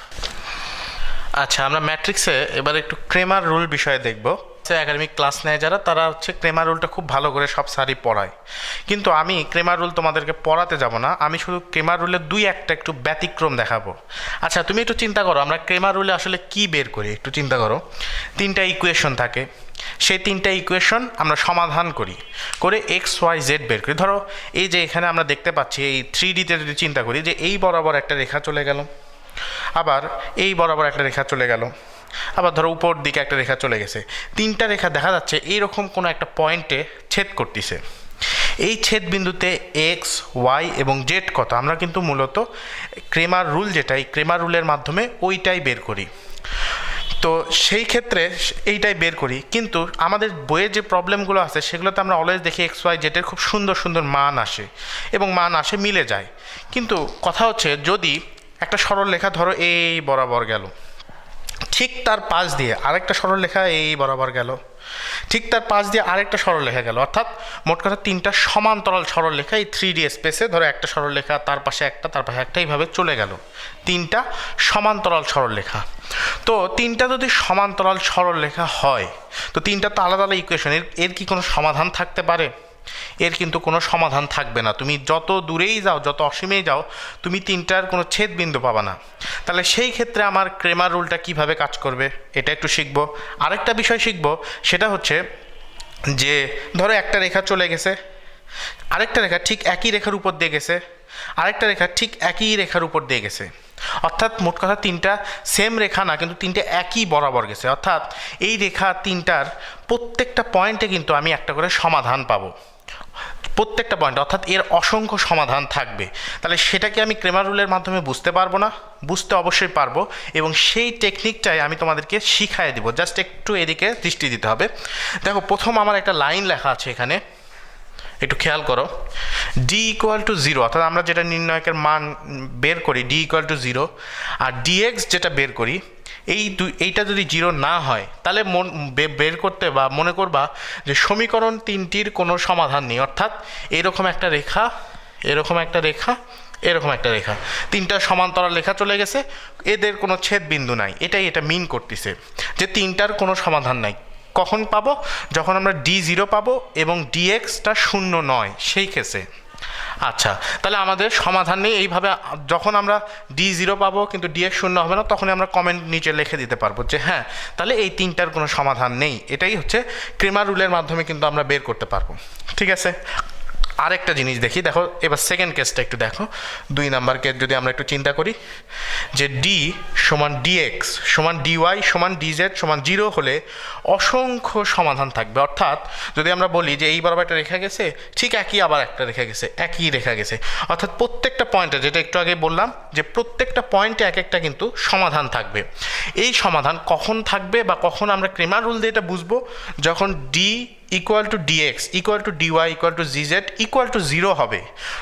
আচ্ছা, আমরা ম্যাট্রিক্সে এবার একটু ক্রেমার রুল বিষয়ে দেখব। একাডেমিক ক্লাস নেয় যারা, তারা হচ্ছে ক্রেমার রুলটা খুব ভালো করে সব স্যারই পড়ায়, কিন্তু আমি ক্রেমার রুল তোমাদেরকে পড়াতে যাব না, আমি শুধু ক্রেমার রুলের দুই একটা একটু ব্যতিক্রম দেখাবো। আচ্ছা, তুমি একটু চিন্তা করো আমরা ক্রেমার রুলে আসলে কি বের করি, একটু চিন্তা করো। 3টা ইকুয়েশন থাকে, সেই 3টা ইকুয়েশন আমরা সমাধান করি, করে এক্স ওয়াই জেড বের করি। ধরো এই যে এখানে আমরা দেখতে পাচ্ছি এই 3Dতে যদি চিন্তা করি যে এই বরাবর একটা রেখা চলে গেল, আবার এই বরাবর একটা রেখা চলে গেল, আবার ধরো উপর দিকে একটা রেখা চলে গেছে, 3টা রেখা দেখা যাচ্ছে এইরকম কোনো একটা পয়েন্টে ছেদ করতেছে। এই ছেদ বিন্দুতে এক্স ওয়াই এবং জেড কত, আমরা কিন্তু মূলত ক্রেমার রুল যেটা, এই ক্রেমার রুলের মাধ্যমে ওইটাই বের করি। তো সেই ক্ষেত্রে এইটাই বের করি, কিন্তু আমাদের বইয়ে যে প্রবলেমগুলো আছে সেগুলোতে আমরা অলওয়েজ দেখি এক্স ওয়াই জেডের খুব সুন্দর সুন্দর মান আসে এবং মান আসে মিলে যায়। কিন্তু কথা হচ্ছে যদি একটা সরলরেখা ধরো এই বরাবর গেল, ঠিক তার পাশ দিয়ে আরেকটা সরলরেখা এই বরাবর গেল, ঠিক তার পাশ দিয়ে আরেকটা সরলরেখা গেল, অর্থাৎ মোট কথা 3টা সমান্তরাল সরলরেখা এই 3D স্পেসে, ধরো একটা সরলরেখা তার পাশে একটা তার পাশে একটা এইভাবে চলে গেল, 3টা সমান্তরাল সরলরেখা। তো 3টা যদি সমান্তরাল সরলরেখা হয় তো 3টা তো আলাদা আলাদা ইকুয়েশন, এর কি কোনো সমাধান থাকতে পারে? এর কিন্তু কোনো সমাধান থাকবে না। তুমি যত দূরেই যাও, যত অসীমেই যাও, তুমি 3টার কোনো ছেদ বিন্দু পাবা না। তাহলে সেই ক্ষেত্রে আমার ক্রেমার রুলটা কিভাবে কাজ করবে এটা একটু শিখব। আরেকটা বিষয় শিখব, সেটা হচ্ছে যে ধরো একটা রেখা চলে গেছে, আরেকটা রেখা ঠিক একই রেখার উপর দিয়ে গেছে, আরেকটা রেখা ঠিক একই রেখার উপর দিয়ে গেছে, অর্থাৎ মোট কথা 3টা সেম রেখা না, কিন্তু 3টে একই বরাবর গেছে। অর্থাৎ এই রেখা 3টার প্রত্যেকটা পয়েন্টে কিন্তু আমি একটা করে সমাধান পাবো, প্রত্যেকটা পয়েন্ট, অর্থাৎ এর অসংখ্য সমাধান থাকবে। তাহলে সেটাকে আমি ক্রেমার রুলের মাধ্যমে বুঝতে পারবো না? বুঝতে অবশ্যই পারবো, এবং সেই টেকনিকটাই আমি তোমাদেরকে শিখাই দেবো। জাস্ট একটু এদিকে দৃষ্টি দিতে হবে। দেখো, প্রথম আমার একটা লাইন লেখা আছে এখানে, একটু খেয়াল করো। ডি ইকুয়াল টু 0, অর্থাৎ আমরা যেটা নির্ণায়কের মান বের করি ডি ইকুয়াল টু 0, আর ডিএক্স যেটা বের করি এইটা যদি 0 না হয় তাহলে বের করতে বা মনে করবা যে সমীকরণ 3টির কোনো সমাধান নেই। অর্থাৎ এরকম একটা রেখা, এরকম একটা রেখা, এরকম একটা রেখা, 3টা সমান্তরাল রেখা চলে গেছে, এদের কোনো ছেদ বিন্দু নাই। এটা মিন করতেছে যে 3টার কোনো সমাধান নাই। কখন পাবো? যখন আমরা D0 পাবো এবং ডিএক্সটা 0 নয় সেই কেসে। আচ্ছা, তাহলে আমাদের সমাধান নেই। এইভাবে যখন আমরা D0 পাবো কিন্তু ডিএক্স 0 হবে না, তখনই আমরা কমেন্ট নিচে লিখে দিতে পারবো যে হ্যাঁ, তাহলে এই 3টার কোনো সমাধান নেই। এটাই হচ্ছে ক্রেমার রুলের মাধ্যমে কিন্তু আমরা বের করতে পারবো। ঠিক আছে, আরেকটা জিনিস দেখি, দেখো এবার সেকেন্ড কেসটা একটু দেখো। 2 নাম্বার কেস যদি আমরা একটু চিন্তা করি, যে ডি সমান ডিএক্স সমান ডিওয়াই সমান ডিজেড সমান 0 হলে অসংখ্য সমাধান থাকবে। অর্থাৎ যদি আমরা বলি যে এই বরাবর একটা রেখা গেছে, ঠিক একই আবার একটা রেখা গেছে, একই রেখা গেছে, অর্থাৎ প্রত্যেকটা পয়েন্টে, যেটা একটু আগে বললাম যে প্রত্যেকটা পয়েন্টে এক একটা কিন্তু সমাধান থাকবে। এই সমাধান কখন থাকবে বা কখন আমরা ক্রেমার রুল দিয়ে এটা বুঝবো, যখন D equal to Dx equal to Dy equal to জিজেড ইকুয়াল টু 0 হবে,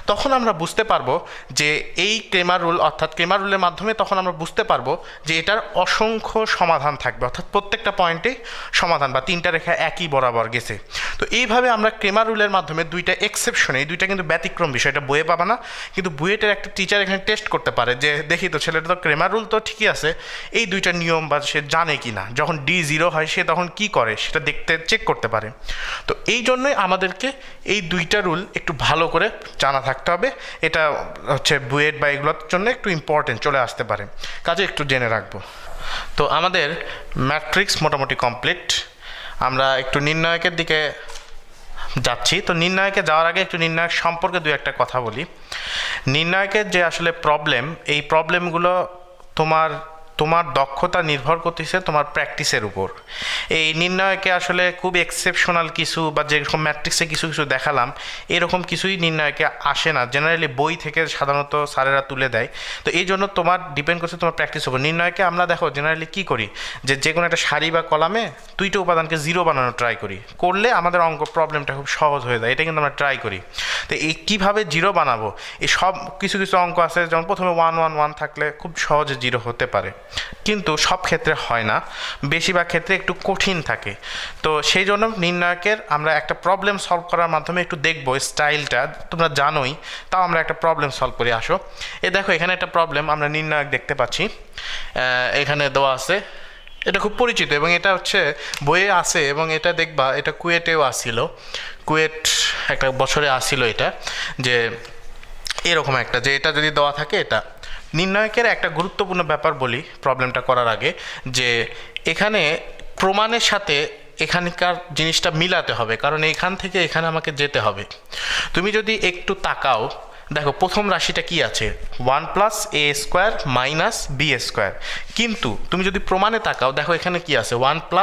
তখন আমরা বুঝতে পারবো যে এই ক্রেমার রুল, অর্থাৎ ক্রেমার রুলের মাধ্যমে তখন আমরা বুঝতে পারবো যে এটার অসংখ্য সমাধান থাকবে, অর্থাৎ প্রত্যেকটা পয়েন্টেই সমাধান বা 3টা রেখা একই বরাবর গেছে। তো এইভাবে আমরা ক্রেমার রুলের মাধ্যমে 2টা এক্সেপশন, এই 2টা কিন্তু ব্যতিক্রম বিষয়, এটা বইয়ে পাবা না, কিন্তু বুয়েটের একটা টিচার এখানে টেস্ট করতে পারে যে দেখি তো ছেলেটা তো ক্রেমার রুল তো ঠিকই আছে, এই 2টা নিয়ম বা সে জানে কি না, যখন ডি 0 হয় সে তখন কি করে সেটা দেখতে চেক করতে পারে। তো এই জন্যই আমাদেরকে এই 2টা রুল একটু ভালো করে জানা থাকতে হবে, এটা হচ্ছে বুয়েট বা এগুলোর জন্য একটু ইম্পর্টেন্ট চলে আসতে পারে, কাজে একটু জেনে রাখবো। তো আমাদের ম্যাট্রিক্স মোটামুটি কমপ্লিট, আমরা একটু নির্ণায়কের দিকে যাচ্ছি। তো নির্ণায়কে যাওয়ার আগে একটু নির্ণায়ক সম্পর্কে 2-একটা কথা বলি। নির্ণায়কের যে আসলে প্রবলেম, এই প্রবলেমগুলো তোমার দক্ষতা নির্ভর করতেছে তোমার প্র্যাকটিসের উপর। এই নির্ণায়কে আসলে খুব এক্সেপশনাল কিছু বা যেরকম ম্যাট্রিক্সে কিছু কিছু দেখালাম, এরকম কিছুই নির্ণায়কে আসে না, জেনারেলি বই থেকে সাধারণত স্যারেরা তুলে দেয়। তো এই জন্য তোমার ডিপেন্ড করছে তোমার প্র্যাকটিস উপর। নির্ণায়কে আমরা দেখো জেনারেলি কী করি, যে কোনো একটা সারি বা কলামে 2টা উপাদানকে 0 বানানো ট্রাই করি, করলে আমাদের অঙ্ক প্রবলেমটা খুব সহজ হয়ে যায়, এটা কিন্তু আমরা ট্রাই করি। তো এই কীভাবে 0 বানাবো, এই সব কিছু কিছু অঙ্ক আছে যেমন প্রথমে 1 1 1 থাকলে খুব সহজে 0 হতে পারে, কিন্তু সব ক্ষেত্রে হয় না, বেশিরভাগ ক্ষেত্রে একটু কঠিন থাকে। তো সেই জন্য নির্ণায়কের আমরা একটা প্রবলেম সলভ করার মাধ্যমে একটু দেখবো স্টাইলটা, তোমরা জানোই, তাও আমরা একটা প্রবলেম সলভ করে আসো। দেখো এখানে একটা প্রবলেম আমরা নির্ণায়ক দেখতে পাচ্ছি, এখানে দেওয়া আছে, এটা খুব পরিচিত এবং এটা হচ্ছে বইয়ে আছে এবং এটা দেখবা এটা কুয়েটেও আসছিল, কুয়েট একটা বছরে আসছিল এটা, যে এরকম একটা, যে এটা যদি দেওয়া থাকে, এটা নির্ণায়কের একটা গুরুত্বপূর্ণ ব্যাপার বলি প্রবলেমটা করার আগে, যে এখানে প্রমাণের সাথে এখানকার জিনিসটা মিলাতে হবে, কারণ এখান থেকে এখানে আমাকে যেতে হবে। তুমি যদি একটু তাকাও, দেখো প্রথম রাশিটা কি আছে, 1 + a² - b², কিন্তু তুমি যদি প্রমাণে তাকাও দেখো এখানে কি আছে, 1 +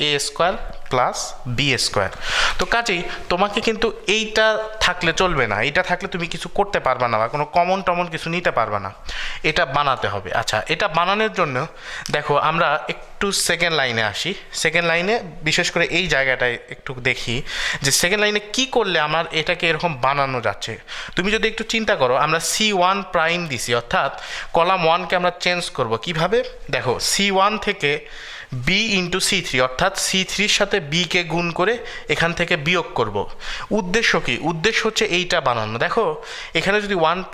a² + b²। তো কাজেই তোমাকে কিন্তু এইটা থাকলে চলবে না, এইটা থাকলে তুমি কিছু করতে পারবে না বা কোনো কমন টমন কিছু নিতে পারবে না, এটা বানাতে হবে। আচ্ছা, এটা বানানোর জন্য দেখো আমরা একটু সেকেন্ড লাইনে আসি। সেকেন্ড লাইনে বিশেষ করে এই জায়গাটায় একটু দেখি যে সেকেন্ড লাইনে কি করলে আমার এটাকে এরকম বানানো যাচ্ছে। তুমি যদি একটু চিন্তা করো, আমরা C1' দিছি, অর্থাৎ কলাম 1কে আমরা চেঞ্জ করব কিভাবে, দেখো C1 থেকে b × C3, অর্থাৎ C3-র সাথে b-কে গুণ করে এখান থেকে বিয়োগ করব। উদ্দেশ্য কি, উদ্দেশ্য হচ্ছে এইটা বানানো। দেখো এখানে যদি 1 +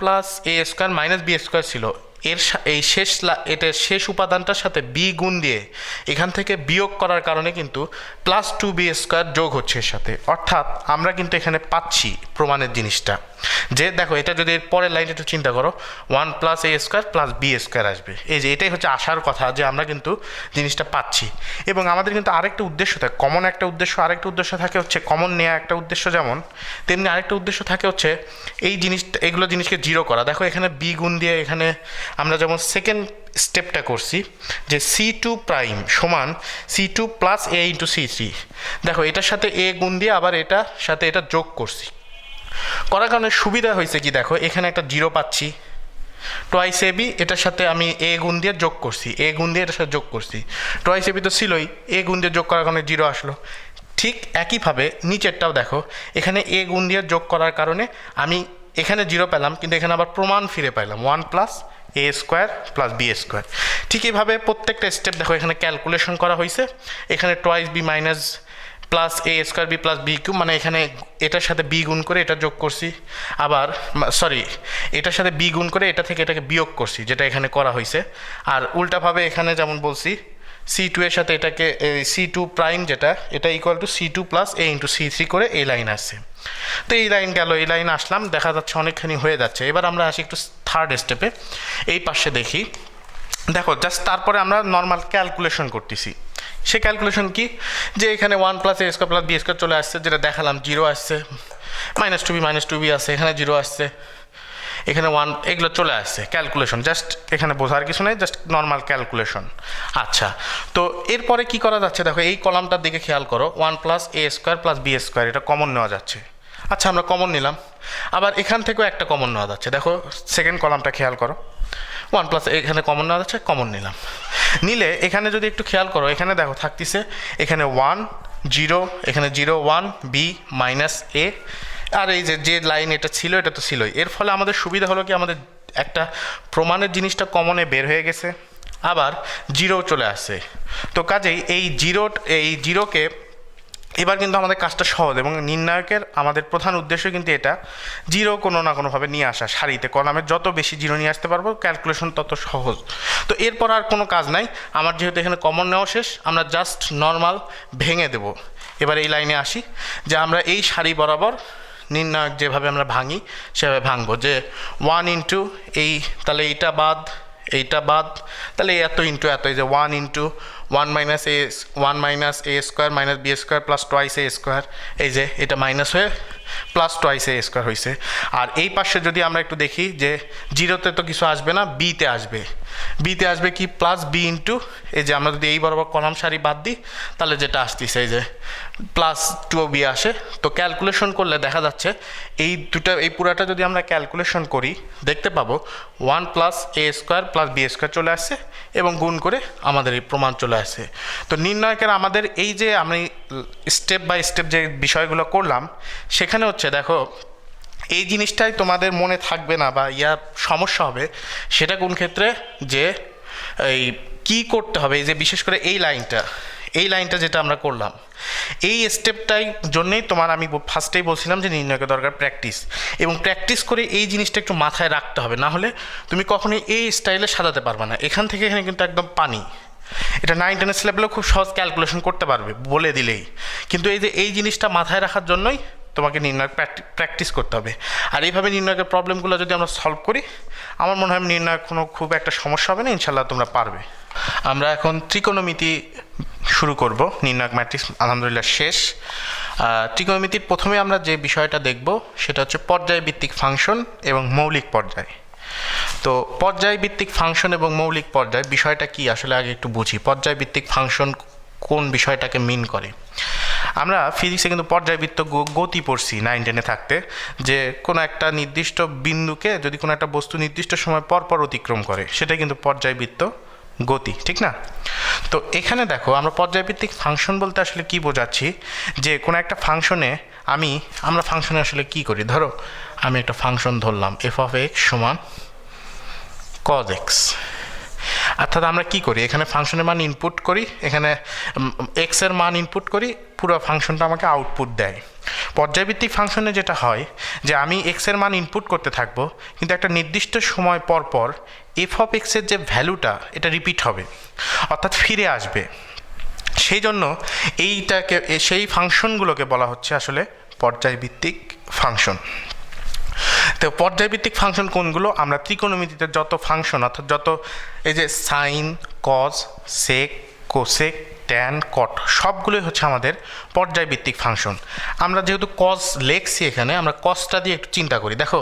a² - b² ছিল, এই এটার শেষ উপাদানটার সাথে বি গুণ দিয়ে এখান থেকে বিয়োগ করার কারণে কিন্তু +2b² যোগ হচ্ছে এর সাথে, অর্থাৎ আমরা কিন্তু এখানে পাচ্ছি প্রমাণের জিনিসটা, যে দেখো এটা যদি এর পরের লাইনটা একটু চিন্তা করো, 1 + a² + b² আসবে, এই যে এটাই হচ্ছে আসার কথা, যে আমরা কিন্তু জিনিসটা পাচ্ছি। এবং আমাদের কিন্তু আরেকটা উদ্দেশ্য থাকে, কমন একটা উদ্দেশ্য, আরেকটা উদ্দেশ্য থাকে হচ্ছে কমন নেওয়া একটা উদ্দেশ্য, যেমন তেমনি আরেকটা উদ্দেশ্য থাকে হচ্ছে এই জিনিসটা, এগুলো জিনিসকে 0 করা। দেখো এখানে বি গুণ দিয়ে এখানে আমরা যেমন সেকেন্ড স্টেপটা করছি, যে C2' = C2 + a × C3, দেখো এটার সাথে a গুণ দিয়ে আবার এটার সাথে এটা যোগ করছি, করার কারণে সুবিধা হয়েছে কি, দেখো এখানে একটা 0 পাচ্ছি, টুয়াইস ab, এটার সাথে আমি a গুণ দিয়ে যোগ করছি, a গুণ দিয়ে এটার সাথে যোগ করছি, টুয়াইস ab তো ছিলই, a গুণ দিয়ে যোগ করার কারণে 0 আসলো। ঠিক একইভাবে নিচেরটাও দেখো, এখানে a গুণ দিয়ে যোগ করার কারণে আমি এখানে 0 পেলাম, কিন্তু এখানে আবার প্রমাণ ফিরে পাইলাম 1 + a² + b²। ঠিক এইভাবে প্রত্যেকটা স্টেপ দেখো এখানে ক্যালকুলেশন করা হয়েছে, এখানে twice b - +a² b + b³ মানে এখানে এটার সাথে b গুণ করে এটা যোগ করছি, আবার সরি এটার সাথে b গুণ করে এটা থেকে এটাকে বিয়োগ করছি, যেটা এখানে করা হয়েছে। আর উল্টাভাবে এখানে যেমন বলছি C2 এর সাথে এটাকে C2', যেটা এটা = C2 + a × C3 করে এই লাইন আসছে। তো এই লাইন গেল, এই লাইন আসলাম, দেখা যাচ্ছে অনেকখানি হয়ে যাচ্ছে। এবার আমরা আসি একটু থার্ড স্টেপে, এই পাশে দেখি, দেখো জাস্ট তারপরে আমরা নর্মাল ক্যালকুলেশন করতেছি। সে ক্যালকুলেশন কি, যে এখানে 1 + a² + b² চলে আসছে, যেটা দেখালাম, 0 আসছে, -2b আছে, এখানে 0 আসছে, এখানে 1, এগুলো চলে আসছে ক্যালকুলেশন। জাস্ট এখানে বোঝার কিছু নেই, জাস্ট নর্মাল ক্যালকুলেশন। আচ্ছা, তো এরপরে কি করা যাচ্ছে, দেখো এই কলামটার দিকে খেয়াল করো, 1 + a² + b², এটা কমন নেওয়া যাচ্ছে। আচ্ছা, আমরা কমন নিলাম। আবার এখান থেকেও একটা কমন নেওয়া যাচ্ছে, দেখো সেকেন্ড কলামটা খেয়াল করো, 1+, এখানে কমন নেওয়া যাচ্ছে, কমন নিলাম। নিলে এখানে যদি একটু খেয়াল করো, এখানে দেখো থাকতেছে এখানে 1 0, এখানে 0 1 b - a, আর এই যে লাইন এটা ছিল, এটা তো ছিলই। এর ফলে আমাদের সুবিধা হলো কি, আমাদের একটা প্রমাণের জিনিসটা কমনে বের হয়ে গেছে, আবার 0 চলে আসছে। তো কাজেই এই জিরোকে এবার কিন্তু আমাদের কাজটা সহজ, এবং নির্ণায়কের আমাদের প্রধান উদ্দেশ্য কিন্তু এটা, 0 কোনো না কোনোভাবে নিয়ে আসা, সারিতে কলামে যত বেশি 0 নিয়ে আসতে পারবো, ক্যালকুলেশন তত সহজ। তো এরপর আর কোনো কাজ নাই আমার, যেহেতু এখানে কমন নেওয়া শেষ, আমরা জাস্ট নর্মাল ভেঙে দেব। এবার এই লাইনে আসি, যে আমরা এই সারি বরাবর নির্ণায়ক যেভাবে আমরা ভাঙি সেভাবে ভাঙবো, যে 1 × এই, তাহলে এইটা বাদ, এইটা বাদ, তাহলে এত ইন্টু এত, এই যে 1 × 1 - a² - b² + 2a², এই যে এটা মাইনাস হয়ে প্লাস 2a² হয়েছে। আর এই পাশে যদি আমরা একটু দেখি, যে 0-তে তো কিছু আসবে না, বিতে আসবে কি +b × এই যে আমরা যদি এই বরাবর কলাম সারি বাদ দিই, তাহলে যেটা আসতেছে এই যে +2b আসে। তো ক্যালকুলেশন করলে দেখা যাচ্ছে এই পুরাটা যদি আমরা ক্যালকুলেশন করি, দেখতে পাবো 1 + a² + b² চলে আসছে, এবং গুণ করে আমাদের এই প্রমাণ চলে আসে। তো নির্ণায়কের আমাদের এই যে আমি স্টেপ বাই স্টেপ যে বিষয়গুলো করলাম, সেখানে হচ্ছে দেখো এই জিনিসটাই তোমাদের মনে থাকবে না বা সমস্যা হবে, সেটা কোন ক্ষেত্রে, যে এই কি করতে হবে, এই যে বিশেষ করে এই লাইনটা যেটা আমরা করলাম, এই স্টেপটাই জন্যেই আমি ফার্স্টেই বলছিলাম যে নির্ণায়কের দরকার প্র্যাকটিস, এবং প্র্যাকটিস করে এই জিনিসটা একটু মাথায় রাখতে হবে, না হলে তুমি কখনোই এই স্টাইলে সাজাতে পারবে না। এখান থেকে এখানে কিন্তু একদম পানি, এটা 9 10 লেভেলেও খুব সহজ ক্যালকুলেশন করতে পারবে বলে দিলেই, কিন্তু এই জিনিসটা মাথায় রাখার জন্যই তোমাকে নির্ণায়ক প্র্যাকটিস করতে হবে। আর এইভাবে নির্ণায়কের প্রবলেমগুলো যদি আমরা সলভ করি, আমার মনে হয় নির্ণায়ক খুব একটা সমস্যা হবে না, ইনশাল্লাহ তোমরা পারবে। আমরা এখন ত্রিকোণমিতি শুরু করব। নির্ণায়ক ম্যাট্রিক্স আলহামদুলিল্লাহ শেষ। ত্রিকোণমিতির প্রথমে আমরা যে বিষয়টা দেখব সেটা হচ্ছে পর্যায়ভিত্তিক ফাংশন এবং মৌলিক পর্যায়। তো পর্যায়ভিত্তিক ফাংশন এবং মৌলিক পর্যায় বিষয়টা কি আসলে আগে একটু বুঝি। পর্যায়ভিত্তিক ফাংশন কোন বিষয়টাকে মিন করে? আমরা ফিজিক্সে কিন্তু পর্যায়বৃত্ত গতি পড়ছি 9 10-এ থাকতে, যে কোনো একটা নির্দিষ্ট বিন্দুকে যদি কোনো একটা বস্তু নির্দিষ্ট সময় পর পর অতিক্রম করে, সেটা কিন্তু পর্যায়বৃত্ত গতি, ঠিক না? তো এখানে দেখো আমরা পর্যায়ভিত্তিক ফাংশন বলতে আসলে কি বোঝাচ্ছি, যে কোনো একটা ফাংশনে আমরা ফাংশনে আসলে কি করি, ধরো আমি একটা ফাংশন ধরলাম f(x) = cos x, অর্থাৎ আমরা কি করি, এখানে ফাংশনের মান ইনপুট করি, এখানে x এর মান ইনপুট করি, পুরো ফাংশনটা আমাকে আউটপুট দেয়। পর্যায়ভিত্তিক ফাংশনে যেটা হয়, যে আমি x এর মান ইনপুট করতে থাকবো, কিন্তু একটা নির্দিষ্ট সময় পর পর f(x) এর যে ভ্যালুটা, এটা রিপিট হবে, অর্থাৎ ফিরে আসবে। সেই জন্য সেই ফাংশনগুলোকে বলা হচ্ছে আসলে পর্যায়ভিত্তিক ফাংশন। তো পর্যায়ভিত্তিক ফাংশন কোনগুলো? আমরা ত্রিকোণমিতিতে যত ফাংশন, অর্থাৎ যত এই যে সাইন, কজ, সেক, কোসেক, ট্যান, কট, সবগুলোই হচ্ছে আমাদের পর্যায়ভিত্তিক ফাংশন। আমরা যেহেতু কজ লেখছি এখানে, আমরা কজটা দিয়ে একটু চিন্তা করি, দেখো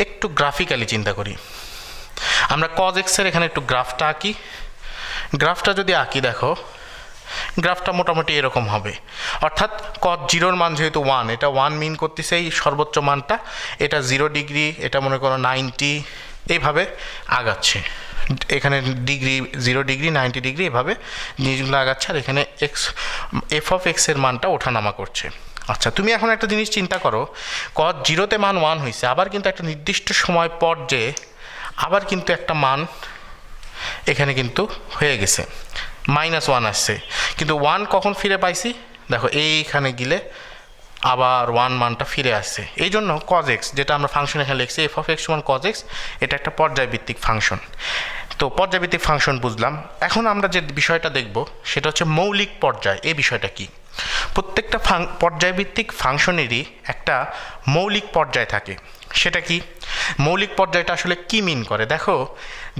একটু গ্রাফিক্যালি চিন্তা করি। আমরা কজ এক্সের এখানে একটু গ্রাফটা আঁকি। গ্রাফটা যদি আঁকি, দেখো গ্রাফটা মোটামুটি এরকম হবে, অর্থাৎ cos 0-র মান যেহেতু 1, এটা 1 মিন করতেছে এই সর্বোচ্চ মানটা, এটা 0 ডিগ্রি, এটা মনে করো 90, এইভাবে আগাচ্ছে। এখানে ডিগ্রি 0 ডিগ্রি, 90 ডিগ্রি, এভাবে জিনিসগুলো আগাচ্ছে, আর এখানে f(x) এর মানটা ওঠানামা করছে। আচ্ছা, তুমি এখন একটা জিনিস চিন্তা করো, cos 0-তে মান 1 হয়েছে, আবার কিন্তু একটা নির্দিষ্ট সময় পর যে আবার কিন্তু একটা মান এখানে কিন্তু হয়ে গেছে, -1 আসছে, কিন্তু 1 কখন ফিরে পাইছি, দেখো এইখানে গেলে আবার 1 মানটা ফিরে আসছে। এই জন্য cos x, যেটা আমরা ফাংশন এখানে লিখছি f(x) = cos x, এটা একটা পর্যায়ভিত্তিক ফাংশন। তো পর্যায়ভিত্তিক ফাংশন বুঝলাম। এখন আমরা যে বিষয়টা দেখব সেটা হচ্ছে মৌলিক পর্যায়। এই বিষয়টা কি? প্রত্যেকটা পর্যায়ভিত্তিক ফাংশনেরই একটা মৌলিক পর্যায় থাকে। সেটা কি মৌলিক পর্যায়টা আসলে কি মিন করে? দেখো,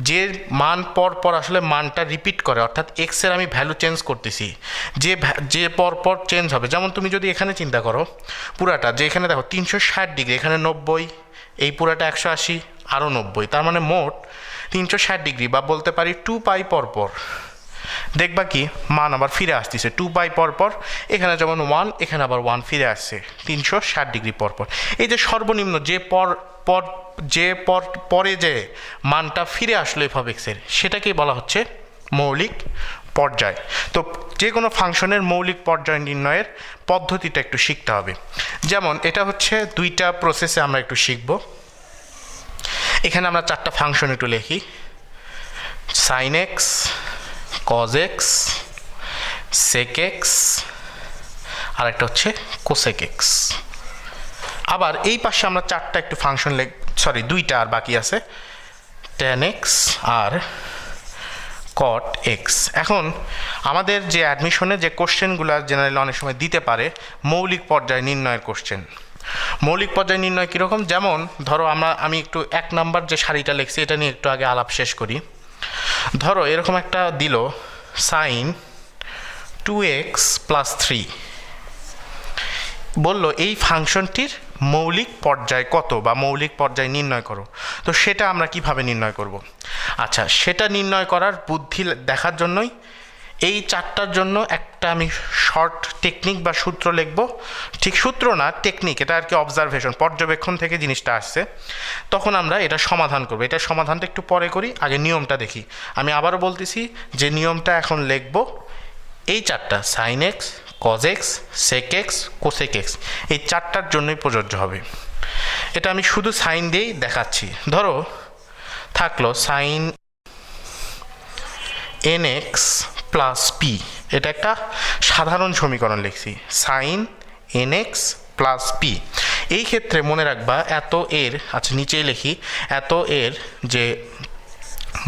যে মান পর পর আসলে মানটা রিপিট করে, অর্থাৎ এক্সের আমি ভ্যালু চেঞ্জ করতেছি, যে পর পর চেঞ্জ হবে। যেমন তুমি যদি এখানে চিন্তা করো পুরাটা, যে এখানে দেখো 360 ডিগ্রি, এখানে 90, এই পুরাটা 180, আরও 90, তার মানে মোট 360 ডিগ্রি, বা বলতে পারি 2π পর পর দেখবা কি মান আবার ফিরে আসতেছে 2π পর পর। এখানে যেমন 1, এখানে আবার 1 ফিরে আসছে 360 ডিগ্রি পর পর। এই যে সর্বনিম্ন যে পরে যে মানটা ফিরে আসলো এফ অফ এক্সের, সেটাকেই বলা হচ্ছে মৌলিক পর্যায়। তো যে কোনো ফাংশনের মৌলিক পর্যায় নির্ণয়ের পদ্ধতিটা একটু শিখতে হবে। যেমন এটা হচ্ছে দুইটা প্রসেসে আমরা একটু শিখব। এখানে আমরা 4টা ফাংশন একটু লিখি, sin x, cos x, sec x, আর একটা হচ্ছে cosec x। আবার এই পাশে আমরা 4টা একটু ফাংশন দুইটা আর বাকি আছে, tan x আর cot x। এখন আমাদের যে অ্যাডমিশনে যে কোশ্চেনগুলো জেনারেলি অনেক সময় দিতে পারে মৌলিক পর্যায় নির্ণয়ের কোশ্চেন। মৌলিক পর্যায় নির্ণয় কীরকম? যেমন ধরো আমি একটু 1 নাম্বার যে সারিটা লিখছি এটা নিয়ে একটু আগে আলাপ শেষ করি। ধরো এরকম একটা দিল sin 2x + 3, বলল এই ফাংশনটির মৌলিক পর্যায় কত বা মৌলিক পর্যায় নির্ণয় করো। তো সেটা আমরা কিভাবে নির্ণয় করব? আচ্ছা, সেটা নির্ণয় করার বুদ্ধি দেখার জন্যই এই 4টার জন্য একটা আমি শর্ট টেকনিক বা সূত্র লিখব। ঠিক সূত্র না, টেকনিক, এটা আর কি অবজারভেশন, পর্যবেক্ষণ থেকে জিনিসটা আসছে। তখন আমরা এটা সমাধান করব। এটা সমাধানটা একটু পরে করি, আগে নিয়মটা দেখি। আমি আবারও বলতেছি যে নিয়মটা এখন লিখব এই 4টা sin x, cos x, sec x, cosec x, এই 4টার জন্যই প্রযোজ্য হবে। এটা আমি শুধু সাইন দিয়েই দেখাচ্ছি। ধরো থাকলো sin nx + p, এটা একটা সাধারণ সমীকরণ লিখছি, sin nx + p। এই ক্ষেত্রে মনে রাখবা এত এর, আচ্ছা নিচেই লিখি, এত এর যে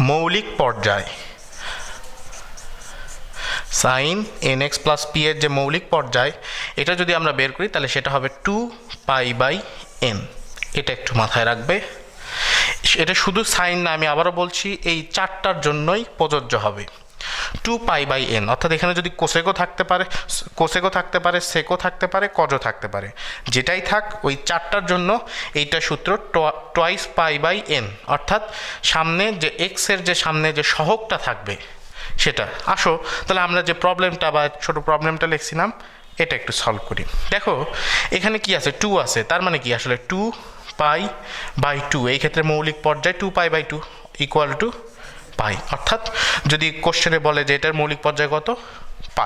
মৌলিক পর্যায় sin nx + p এর যে মৌলিক পর্যায়, এটা যদি আমরা বের করি তাহলে সেটা হবে 2π/n। এটা একটু মাথায় রাখবে। এটা শুধু সাইন না, আমি আবারও বলছি এই 4টার জন্যই প্রযোজ্য হবে 2π/n। অর্থাৎ এখানে যদি কোসেকও থাকতে পারে, সেকও থাকতে পারে, কজও থাকতে পারে, যেটাই থাক ওই 4টার জন্য এইটা সূত্র টুয়াইস π/n। অর্থাৎ সামনে যে এক্সের যে সামনে যে সহগটা থাকবে সেটা। আসো তাহলে আমরা যে প্রবলেমটা বা ছোট প্রবলেমটা লিখছিলাম এটা একটু সলভ করি। দেখো এখানে কি আছে, 2 আছে, তার মানে কি আসলে 2π/2। এই ক্ষেত্রে মৌলিক পর্যায় 2π/2 = π। অর্থাৎ যদি কোশ্চেনে বলে যে এটার মৌলিক পর্যায় কত, π।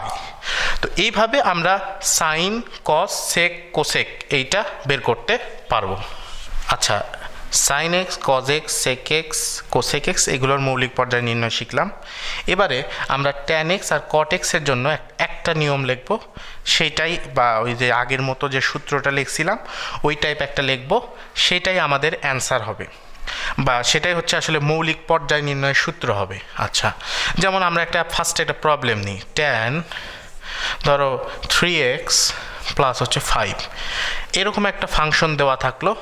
তো এইভাবে আমরা সাইন, কস, সেক, কোসেক এইটা বের করতে পারবো। আচ্ছা, sin x, cos x, sec x, cosec x এগুলোর মৌলিক পর্যায় নির্ণয় শিখলাম। এবারে আমরা tan x আর cot x এর জন্য একটা নিয়ম লিখব, সেইটাই বা ওই যে আগের মতো যে সূত্রটা লিখছিলাম ওই টাইপ একটা লিখব, সেটাই আমাদের অ্যান্সার হবে বা সেটাই হচ্ছে আসলে মৌলিক পর্যায় নির্ণয়ের সূত্র হবে। আচ্ছা, যেমন আমরা ফার্স্টে একটা প্রবলেম নিই, tan ধরো 3x + 5 এরকম একটা ফাংশন দেওয়া থাকলো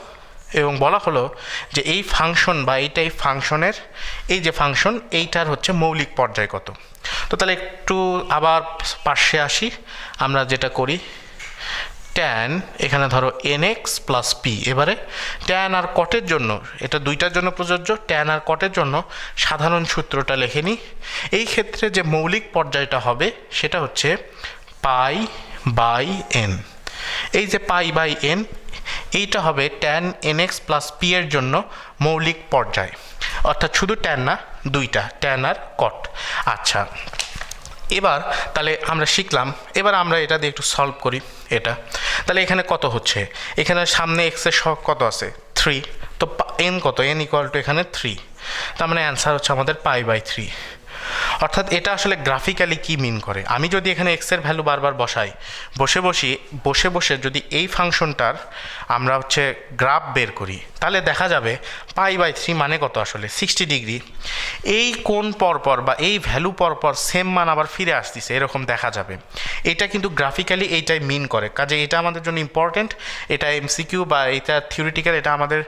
এবং বলা হলো যে এই ফাংশন বা এইটাই ফাংশনের এই যে ফাংশন এইটার হচ্ছে মৌলিক পর্যায় কত। তো তাহলে একটু আবার পাশে আসি, আমরা যেটা করি tan এখানে ধরো nx + p। এবারে tan আর কটের জন্য, এটা দুইটার জন্য প্রযোজ্য, tan আর কটের জন্য সাধারণ সূত্রটা লিখে নিই। এই ক্ষেত্রে যে মৌলিক পর্যায়টা হবে সেটা হচ্ছে π/n। এই যে π/n এইটা হবে tan nx + p এর জন্য মৌলিক পর্যায়, অর্থাৎ শুধু tan না, দুইটা tan আর cot। আচ্ছা, এবার তাহলে আমরা শিখলাম, এবার আমরা এটা দিয়ে একটু সলভ করি এটা। তাহলে এখানে কত হচ্ছে, এখানে সামনে x এর সহগ কত আছে, 3। তো n কত, n = এখানে 3, তার মানে অ্যান্সার হচ্ছে আমাদের π/3। অর্থাৎ এটা আসলে গ্রাফিক্যালি কি মিন করে, আমি যদি এখানে এক্স এর ভ্যালু বারবার বসাই, বসে বসে যদি এই ফাংশনটার আমরা হচ্ছে গ্রাফ বের করি, তাহলে দেখা যাবে π/3 মানে কত আসলে 60 ডিগ্রি। এই কোণ পরপর বা এই ভ্যালু পরপর সেম মান আবার ফিরে আসতেছে এরকম দেখা যাবে। এটা কিন্তু গ্রাফিক্যালি এইটাই মিন করে, কাজে এটা আমাদের জন্য ইম্পর্টেন্ট। এটা এমসিকিউ বা এটা থিওরিটিক্যাল, এটা আমাদের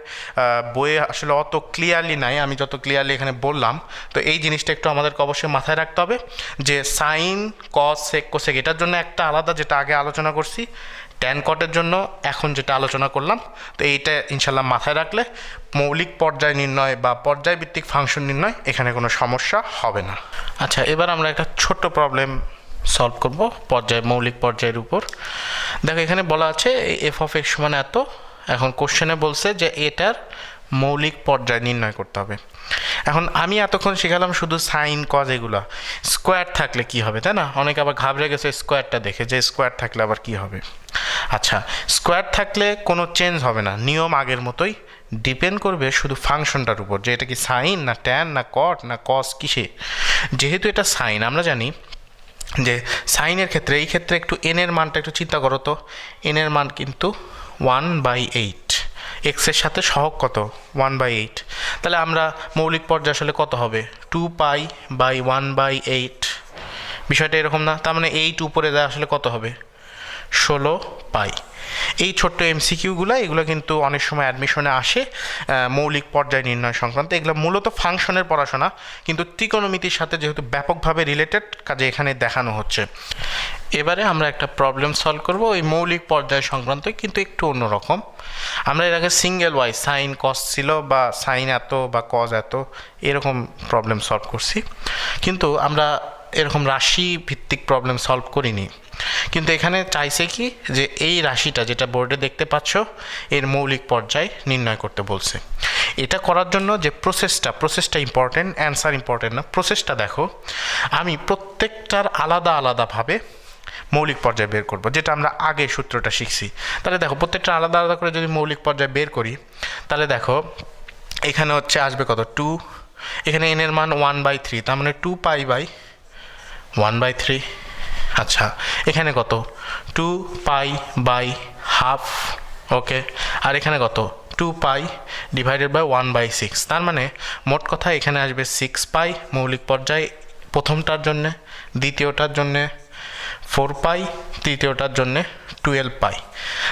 বইয়ে আসলে অত ক্লিয়ারলি নাই, আমি যত ক্লিয়ারলি এখানে বললাম। তো এই জিনিসটা একটু আমাদেরকে অবশ্যই মাথায় রাখতে হবে যে সাইন কস সেক কোসেক এটার জন্য একটা আলাদা, যেটা আগে আলোচনা করছি, ট্যান কটের জন্য এখন যেটা আলোচনা করলাম। তো এইটা ইনশাল্লাহ মাথায় রাখলে মৌলিক পর্যায় নির্ণয় বা পর্যায়ভিত্তিক ফাংশন নির্ণয় এখানে কোনো সমস্যা হবে না। আচ্ছা, এবার আমরা একটা ছোট্ট প্রবলেম সলভ করব মৌলিক পর্যায়ের উপর। দেখো এখানে বলা আছে f(x) সমান এত। এখন কোশ্চেনে বলছে যে এটার মৌলিক পর্যায় নির্ণয় করতে হবে। এখন আমি এতক্ষণ শেখালাম শুধু সাইন কজ এগুলা, স্কোয়ার থাকলে কি হবে, তাই না? অনেকে আবার ঘাবড়ে গেছে স্কোয়ারটা দেখে, যে স্কোয়ার থাকলে আবার কি হবে। আচ্ছা, স্কোয়ার থাকলে কোনো চেঞ্জ হবে না, নিয়ম আগের মতোই, ডিপেন্ড করবে শুধু ফাংশনটার উপর, যে এটা কি সাইন না ট্যান না কট না কস কিসে। যেহেতু এটা সাইন, আমরা জানি যে সাইনের ক্ষেত্রে, এই ক্ষেত্রে একটু এনের মানটা একটু চিন্তা করো তো, এনের মান কিন্তু 1/8, এক্সের সাথে সহগ কত 1/8। তাহলে আমরা মৌলিক পর্যায় আসলে কত হবে 2π/1/8। বিষয়টা এরকম না? তার মানে 8 উপরে দেওয়া আসলে কত হবে 16π। এই ছোট্ট এমসিকিউগুলো, এগুলো কিন্তু অনেক সময় অ্যাডমিশনে আসে মৌলিক পর্যায় নির্ণয় সংক্রান্ত। এগুলো মূলত ফাংশনের পড়াশোনা, কিন্তু ত্রিকোণমিতির সাথে যেহেতু ব্যাপকভাবে রিলেটেড, কাজে এখানে দেখানো হচ্ছে। এবারে আমরা একটা প্রবলেম সলভ করব ওই মৌলিক পর্যায় সংক্রান্ত, কিন্তু একটু অন্যরকম। আমরা এর আগে সিঙ্গেল ওয়াই সাইন কস ছিল বা সাইন এত বা কজ এত এরকম প্রবলেম সলভ করছি, কিন্তু আমরা এরকম রাশি ভিত্তিক প্রবলেম সলভ করিনি। কিন্তু এখানে চাইছে কি যে এই রাশিটা যেটা বোর্ডে দেখতে পাচ্ছ এর মৌলিক পর্যায় নির্ণয় করতে বলছে। এটা করার জন্য যে প্রসেসটা ইম্পর্টেন্ট, অ্যান্সার ইম্পর্টেন্ট না। প্রসেসটা দেখো, আমি প্রত্যেকটার আলাদা আলাদাভাবে মৌলিক পর্যায় বের করব, যেটা আমরা আগে সূত্রটা শিখছি। তাহলে দেখো প্রত্যেকটা আলাদা আলাদা করে যদি মৌলিক পর্যায় বের করি, তাহলে দেখো এখানে হচ্ছে আসবে কত 2, এখানে n এর মান 1/3, তার মানে 2π/1/3। আচ্ছা, এখানে কত 2π/½ ওকে, আর এখানে কত 2π/1/6, তার মানে মোট কথা এখানে আসবে 6π মৌলিক পর্যায় প্রথমটার জন্যে, দ্বিতীয়টার জন্যে 4π, তৃতীয়টার জন্যে 12π।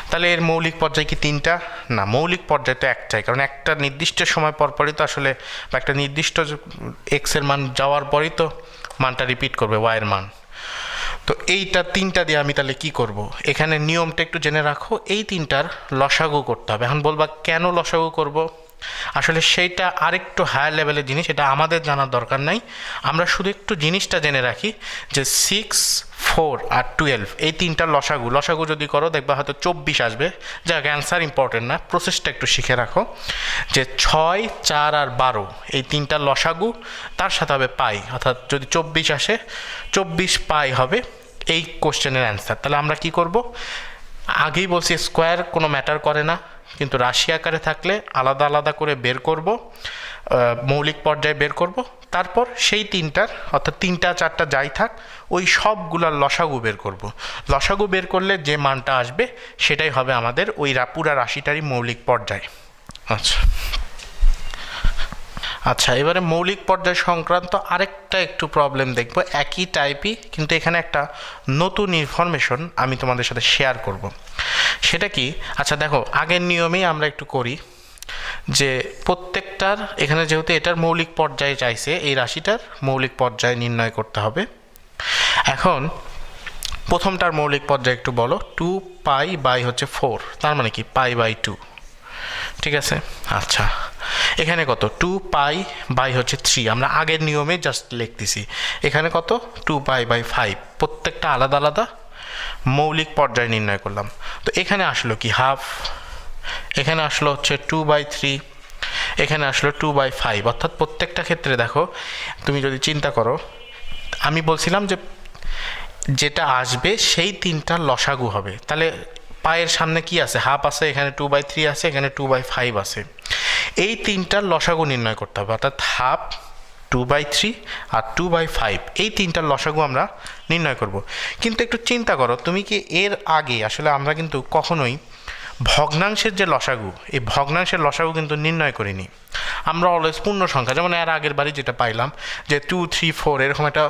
তাহলে এর মৌলিক পর্যায় কি 3টা? না, মৌলিক পর্যায় তো একটাই, কারণ একটা নির্দিষ্ট সময় পরপরই তো আসলে, বা একটা নির্দিষ্ট এক্সের মান যাওয়ার পরই তো মানটা রিপিট করবে ওয়াইয়ের মান। তো এইটা 3টা দিয়ে আমি তাহলে কি করব, এখানে নিয়মটা একটু জেনে রাখো, এই 3টার লসাগু করতে হবে। এখন বলবা কেন লসাগু করব, আসলে সেইটা আরেকটু হায়ার লেভেলের জিনিস, এটা আমাদের জানার দরকার নাই। আমরা শুধু একটু জিনিসটা জেনে রাখি যে 6, 4 আর 12 এই 3টার লসাগু যদি করো দেখবা হয়তো 24 আসবে। যাক, অ্যান্সার ইম্পর্টেন্ট না, প্রসেসটা একটু শিখে রাখো যে 6, 4 আর 12 এই 3টার লসাগু, তার সাথে হবে পাই, অর্থাৎ যদি 24 আসে 24 পাই হবে এই কোশ্চেনের অ্যান্সার। তাহলে আমরা কি করব, আগেই বলছি স্কোয়ার কোনো ম্যাটার করে না, কিন্তু রাশি আকারে থাকলে আলাদা আলাদা করে বের করব, মৌলিক পর্যায়ে বের করব, তারপর সেই 3টার অর্থাৎ 3টা 4টা যাই থাক ওই সবগুলার লসাগু বের করব। লসাগু বের করলে যে মানটা আসবে সেটাই হবে আমাদের ওই পুরা রাশিটারই মৌলিক পর্যায়। আচ্ছা, এবারে মৌলিক পর্যায় সংক্রান্ত আরেকটা একটু প্রবলেম দেখব, একই টাইপই, কিন্তু এখানে একটা নতুন ইনফরমেশন আমি তোমাদের সাথে শেয়ার করব। সেটা কি, আচ্ছা দেখো আগের নিয়মেই আমরা একটু করি, যে প্রত্যেকটার এখানে যেহেতু এটার মৌলিক পর্যায়ে চাইছে, এই রাশিটার মৌলিক পর্যায় নির্ণয় করতে হবে। এখন প্রথমটার মৌলিক পর্যায় একটু বলো, 2π/4, তার মানে কি π/2, ঠিক আছে। আচ্ছা, এখানে কত 2π/3, আমরা আগের নিয়মে জাস্ট লিখতেছি। এখানে কত 2π/5, প্রত্যেকটা আলাদা আলাদা মৌলিক পর্যায় নির্ণয় করলাম। তো এখানে আসলো কি হাফ, এখানে আসলো হচ্ছে 2/3, এখানে আসলো 2/5, অর্থাৎ প্রত্যেকটা ক্ষেত্রে দেখো তুমি যদি চিন্তা করো, আমি বলছিলাম যে যেটা আসবে সেই 3টার লসাগু হবে। তাহলে পায়ের সামনে কি আছে, হাফ আছে, এখানে 2/3 আছে, এখানে 2/5 আছে, এই 3টার লসাগু নির্ণয় করতে হবে, অর্থাৎ হাফ 2/3 আর 2/5 এই তিনটার লসাগু আমরা নির্ণয় করব। কিন্তু একটু চিন্তা করো, তুমি কি এর আগে আসলে আমরা কিন্তু কখনোই ভগ্নাংশের যে লসাগু, এই ভগ্নাংশের লসাগু কিন্তু নির্ণয় করিনি। আমরা অলওয়েজ পূর্ণ সংখ্যা, যেমন এর আগের বারই যেটা পাইলাম যে 2, 3, 4 এরকম একটা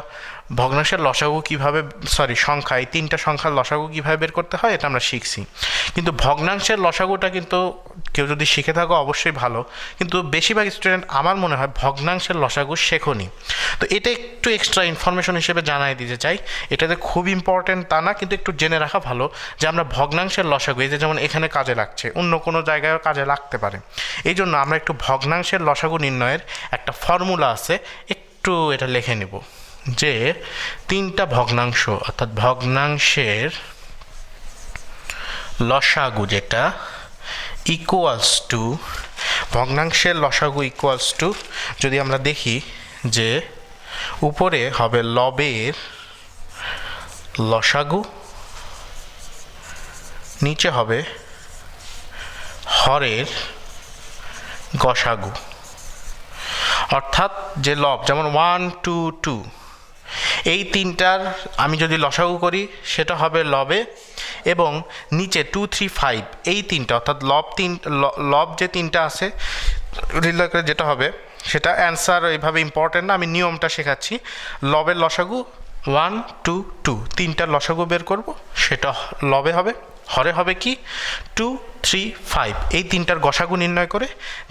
ভগ্নাংশের লসাগু কীভাবে, সংখ্যা, এই তিনটা সংখ্যার লসাগু কীভাবে বের করতে হয় এটা আমরা শিখছি। কিন্তু ভগ্নাংশের লসাগুটা কিন্তু কেউ যদি শিখে থাকো অবশ্যই ভালো, কিন্তু বেশিরভাগ স্টুডেন্ট আমার মনে হয় ভগ্নাংশের লসাগু শেখোনি। তো এটা একটু এক্সট্রা ইনফরমেশন হিসেবে জানাই দিতে চাই। এটাতে খুব ইম্পর্টেন্ট তা না, কিন্তু একটু জেনে রাখা ভালো যে আমরা ভগ্নাংশের লসাগু, এই যে যেমন এখানে কাজে লাগছে, অন্য কোনো জায়গায়ও কাজে লাগতে পারে, এই জন্য আমরা একটু ভগ্নাংশের লসাগু নির্ণয়ের একটা ফর্মুলা আছে, একটু এটা লিখে নেব যে তিনটা ভগ্নাংশ অর্থাৎ ভগ্নাংশের লসাগু যেটা ইকুয়ালস টু, ভগ্নাংশের লসাগু ইকুয়ালস টু, যদি আমরা দেখি যে উপরে হবে লবের লসাগু, নিচে হবে হরের গসাগু। অর্থাৎ যে লব, যেমন 1, 2, 2, এই তিনটার আমি যদি লসাগু করি সেটা হবে লবে, এবং নিচে 2, 3, 5 এই তিনটা অর্থাৎ লব যে তিনটা আছে রিলেট করে যেটা হবে সেটা অ্যান্সার এইভাবে ইম্পর্টেন্ট না, আমি নিয়মটা শেখাচ্ছি। লবের লসাগু 1, 2, 2 তিনটার লসাগু বের করব, সেটা লবে হবে। হরে হবে কি 2, 3, 5 এই তিনটার গসাগু নির্ণয় করে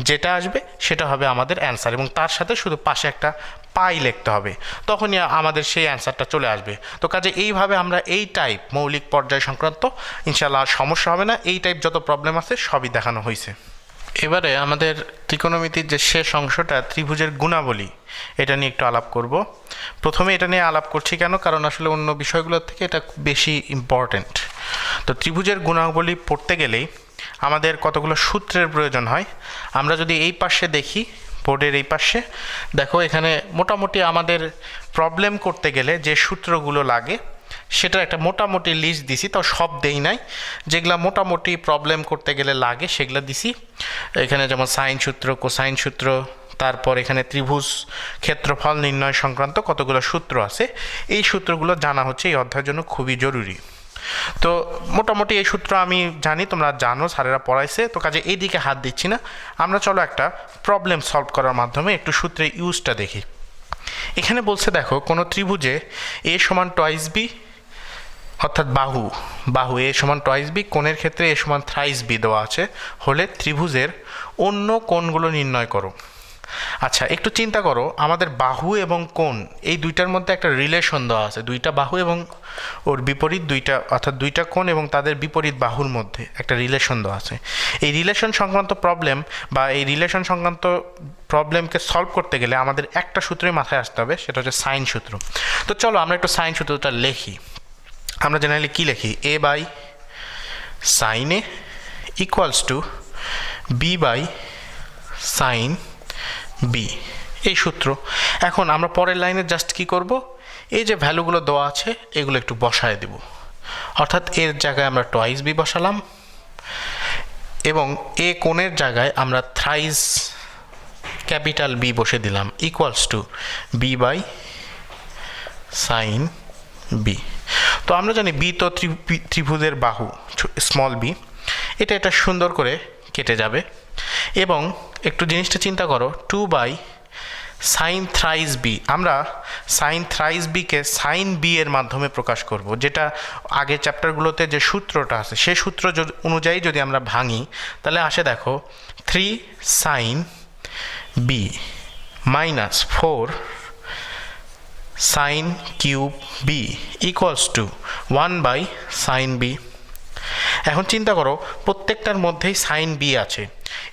যেটা আসবে সেটা হবে আমাদের অ্যান্সার, এবং তার সাথে শুধু পাশে একটা পাই লিখতে হবে, তখনই আমাদের সেই অ্যান্সারটা চলে আসবে। তো কাজে এইভাবে আমরা এই টাইপ মৌলিক পর্যায় সংক্রান্ত ইনশাআল্লাহ সমস্যা হবে না, এই টাইপ যত প্রবলেম আছে সবই দেখানো হয়েছে। এবারে আমাদের ত্রিকোণমিতির যে শেষ অংশটা ত্রিভুজের গুণাবলী, এটা নিয়ে একটু আলাপ করব। প্রথমে এটা নিয়ে আলাপ করছি কেন, কারণ আসলে অন্য বিষয়গুলোর থেকে এটা বেশি ইম্পর্টেন্ট। তো ত্রিভুজের গুণাবলী পড়তে গেলেই আমাদের কতগুলো সূত্রের প্রয়োজন হয়। আমরা যদি এই পাশে দেখি, বোর্ডের এই পাশে দেখো, এখানে মোটামুটি আমাদের প্রবলেম করতে গেলে যে সূত্রগুলো লাগে সেটার একটা মোটামুটি লিস্ট দিছি, তাও সব দেই নাই, যেগুলো মোটামুটি প্রবলেম করতে গেলে লাগে সেগুলো দিছি। এখানে যেমন সাইন সূত্র, কোসাইন সূত্র, তারপর এখানে ত্রিভুজ ক্ষেত্রফল নির্ণয় সংক্রান্ত কতগুলো সূত্র আছে, এই সূত্রগুলো জানা হচ্ছে এই অধ্যায়ের জন্য খুবই জরুরি। তো মোটামুটি এই সূত্র আমি জানি, তোমরা জানো, স্যারেরা পড়াইছে, তো কাজে এই দিকে হাত দিচ্ছি না। আমরা চলো একটা প্রবলেম সলভ করার মাধ্যমে একটু সূত্রের ইউজটা দেখি। এখানে বলছে দেখো, কোনো ত্রিভুজে a = 2b অর্থাৎ বাহু a = 2b, কোণের ক্ষেত্রে a = 3b দেওয়া আছে হলে ত্রিভুজের অন্য কোণগুলো নির্ণয় করো। আচ্ছা, একটু চিন্তা করো, আমাদের বাহু এবং কোণ এই দুইটার মধ্যে একটা রিলেশন দেওয়া আছে, দুইটা বাহু এবং ওর বিপরীত দুইটা, অর্থাৎ দুইটা কোণ এবং তাদের বিপরীত বাহুর মধ্যে একটা রিলেশন দেওয়া আছে। এই রিলেশন সংক্রান্ত প্রবলেম বা এই রিলেশন সংক্রান্ত প্রবলেমকে সলভ করতে গেলে আমাদের একটা সূত্রই মাথায় আসতে হবে, সেটা হচ্ছে সাইন সূত্র। তো চলো আমরা একটু সাইন সূত্রটা লিখি। আমরা জেনারেলি কী লিখি, a/sin a = b/sin b, এই সূত্র। এখন আমরা পরের লাইনে জাস্ট কি করব, এই যে ভ্যালুগুলো দেওয়া আছে এগুলো একটু বসায় দেব, অর্থাৎ এর জায়গায় আমরা 2b বসালাম, এবং এ কোণের জায়গায় আমরা থ্রাইস ক্যাপিটাল B বসে দিলাম, = b/sin b। তো আমরা জানি b তো ত্রিভুজের বাহু, স্মল b, এটা সুন্দর করে কেটে যাবে। এবং একটু জিনিসটা চিন্তা করো, 2/sin thrice b, আমরা sin thrice b কে sin b এর মাধ্যমে প্রকাশ করব, যেটা আগের চ্যাপ্টারগুলোতে যে সূত্রটা আছে সেই সূত্র অনুযায়ী যদি আমরা ভাঙি তাহলে আসে দেখো 3sin b - 4sin cube b = 1/sin b। এখন চিন্তা করো, প্রত্যেকটার মধ্যেই সাইন বি আছে,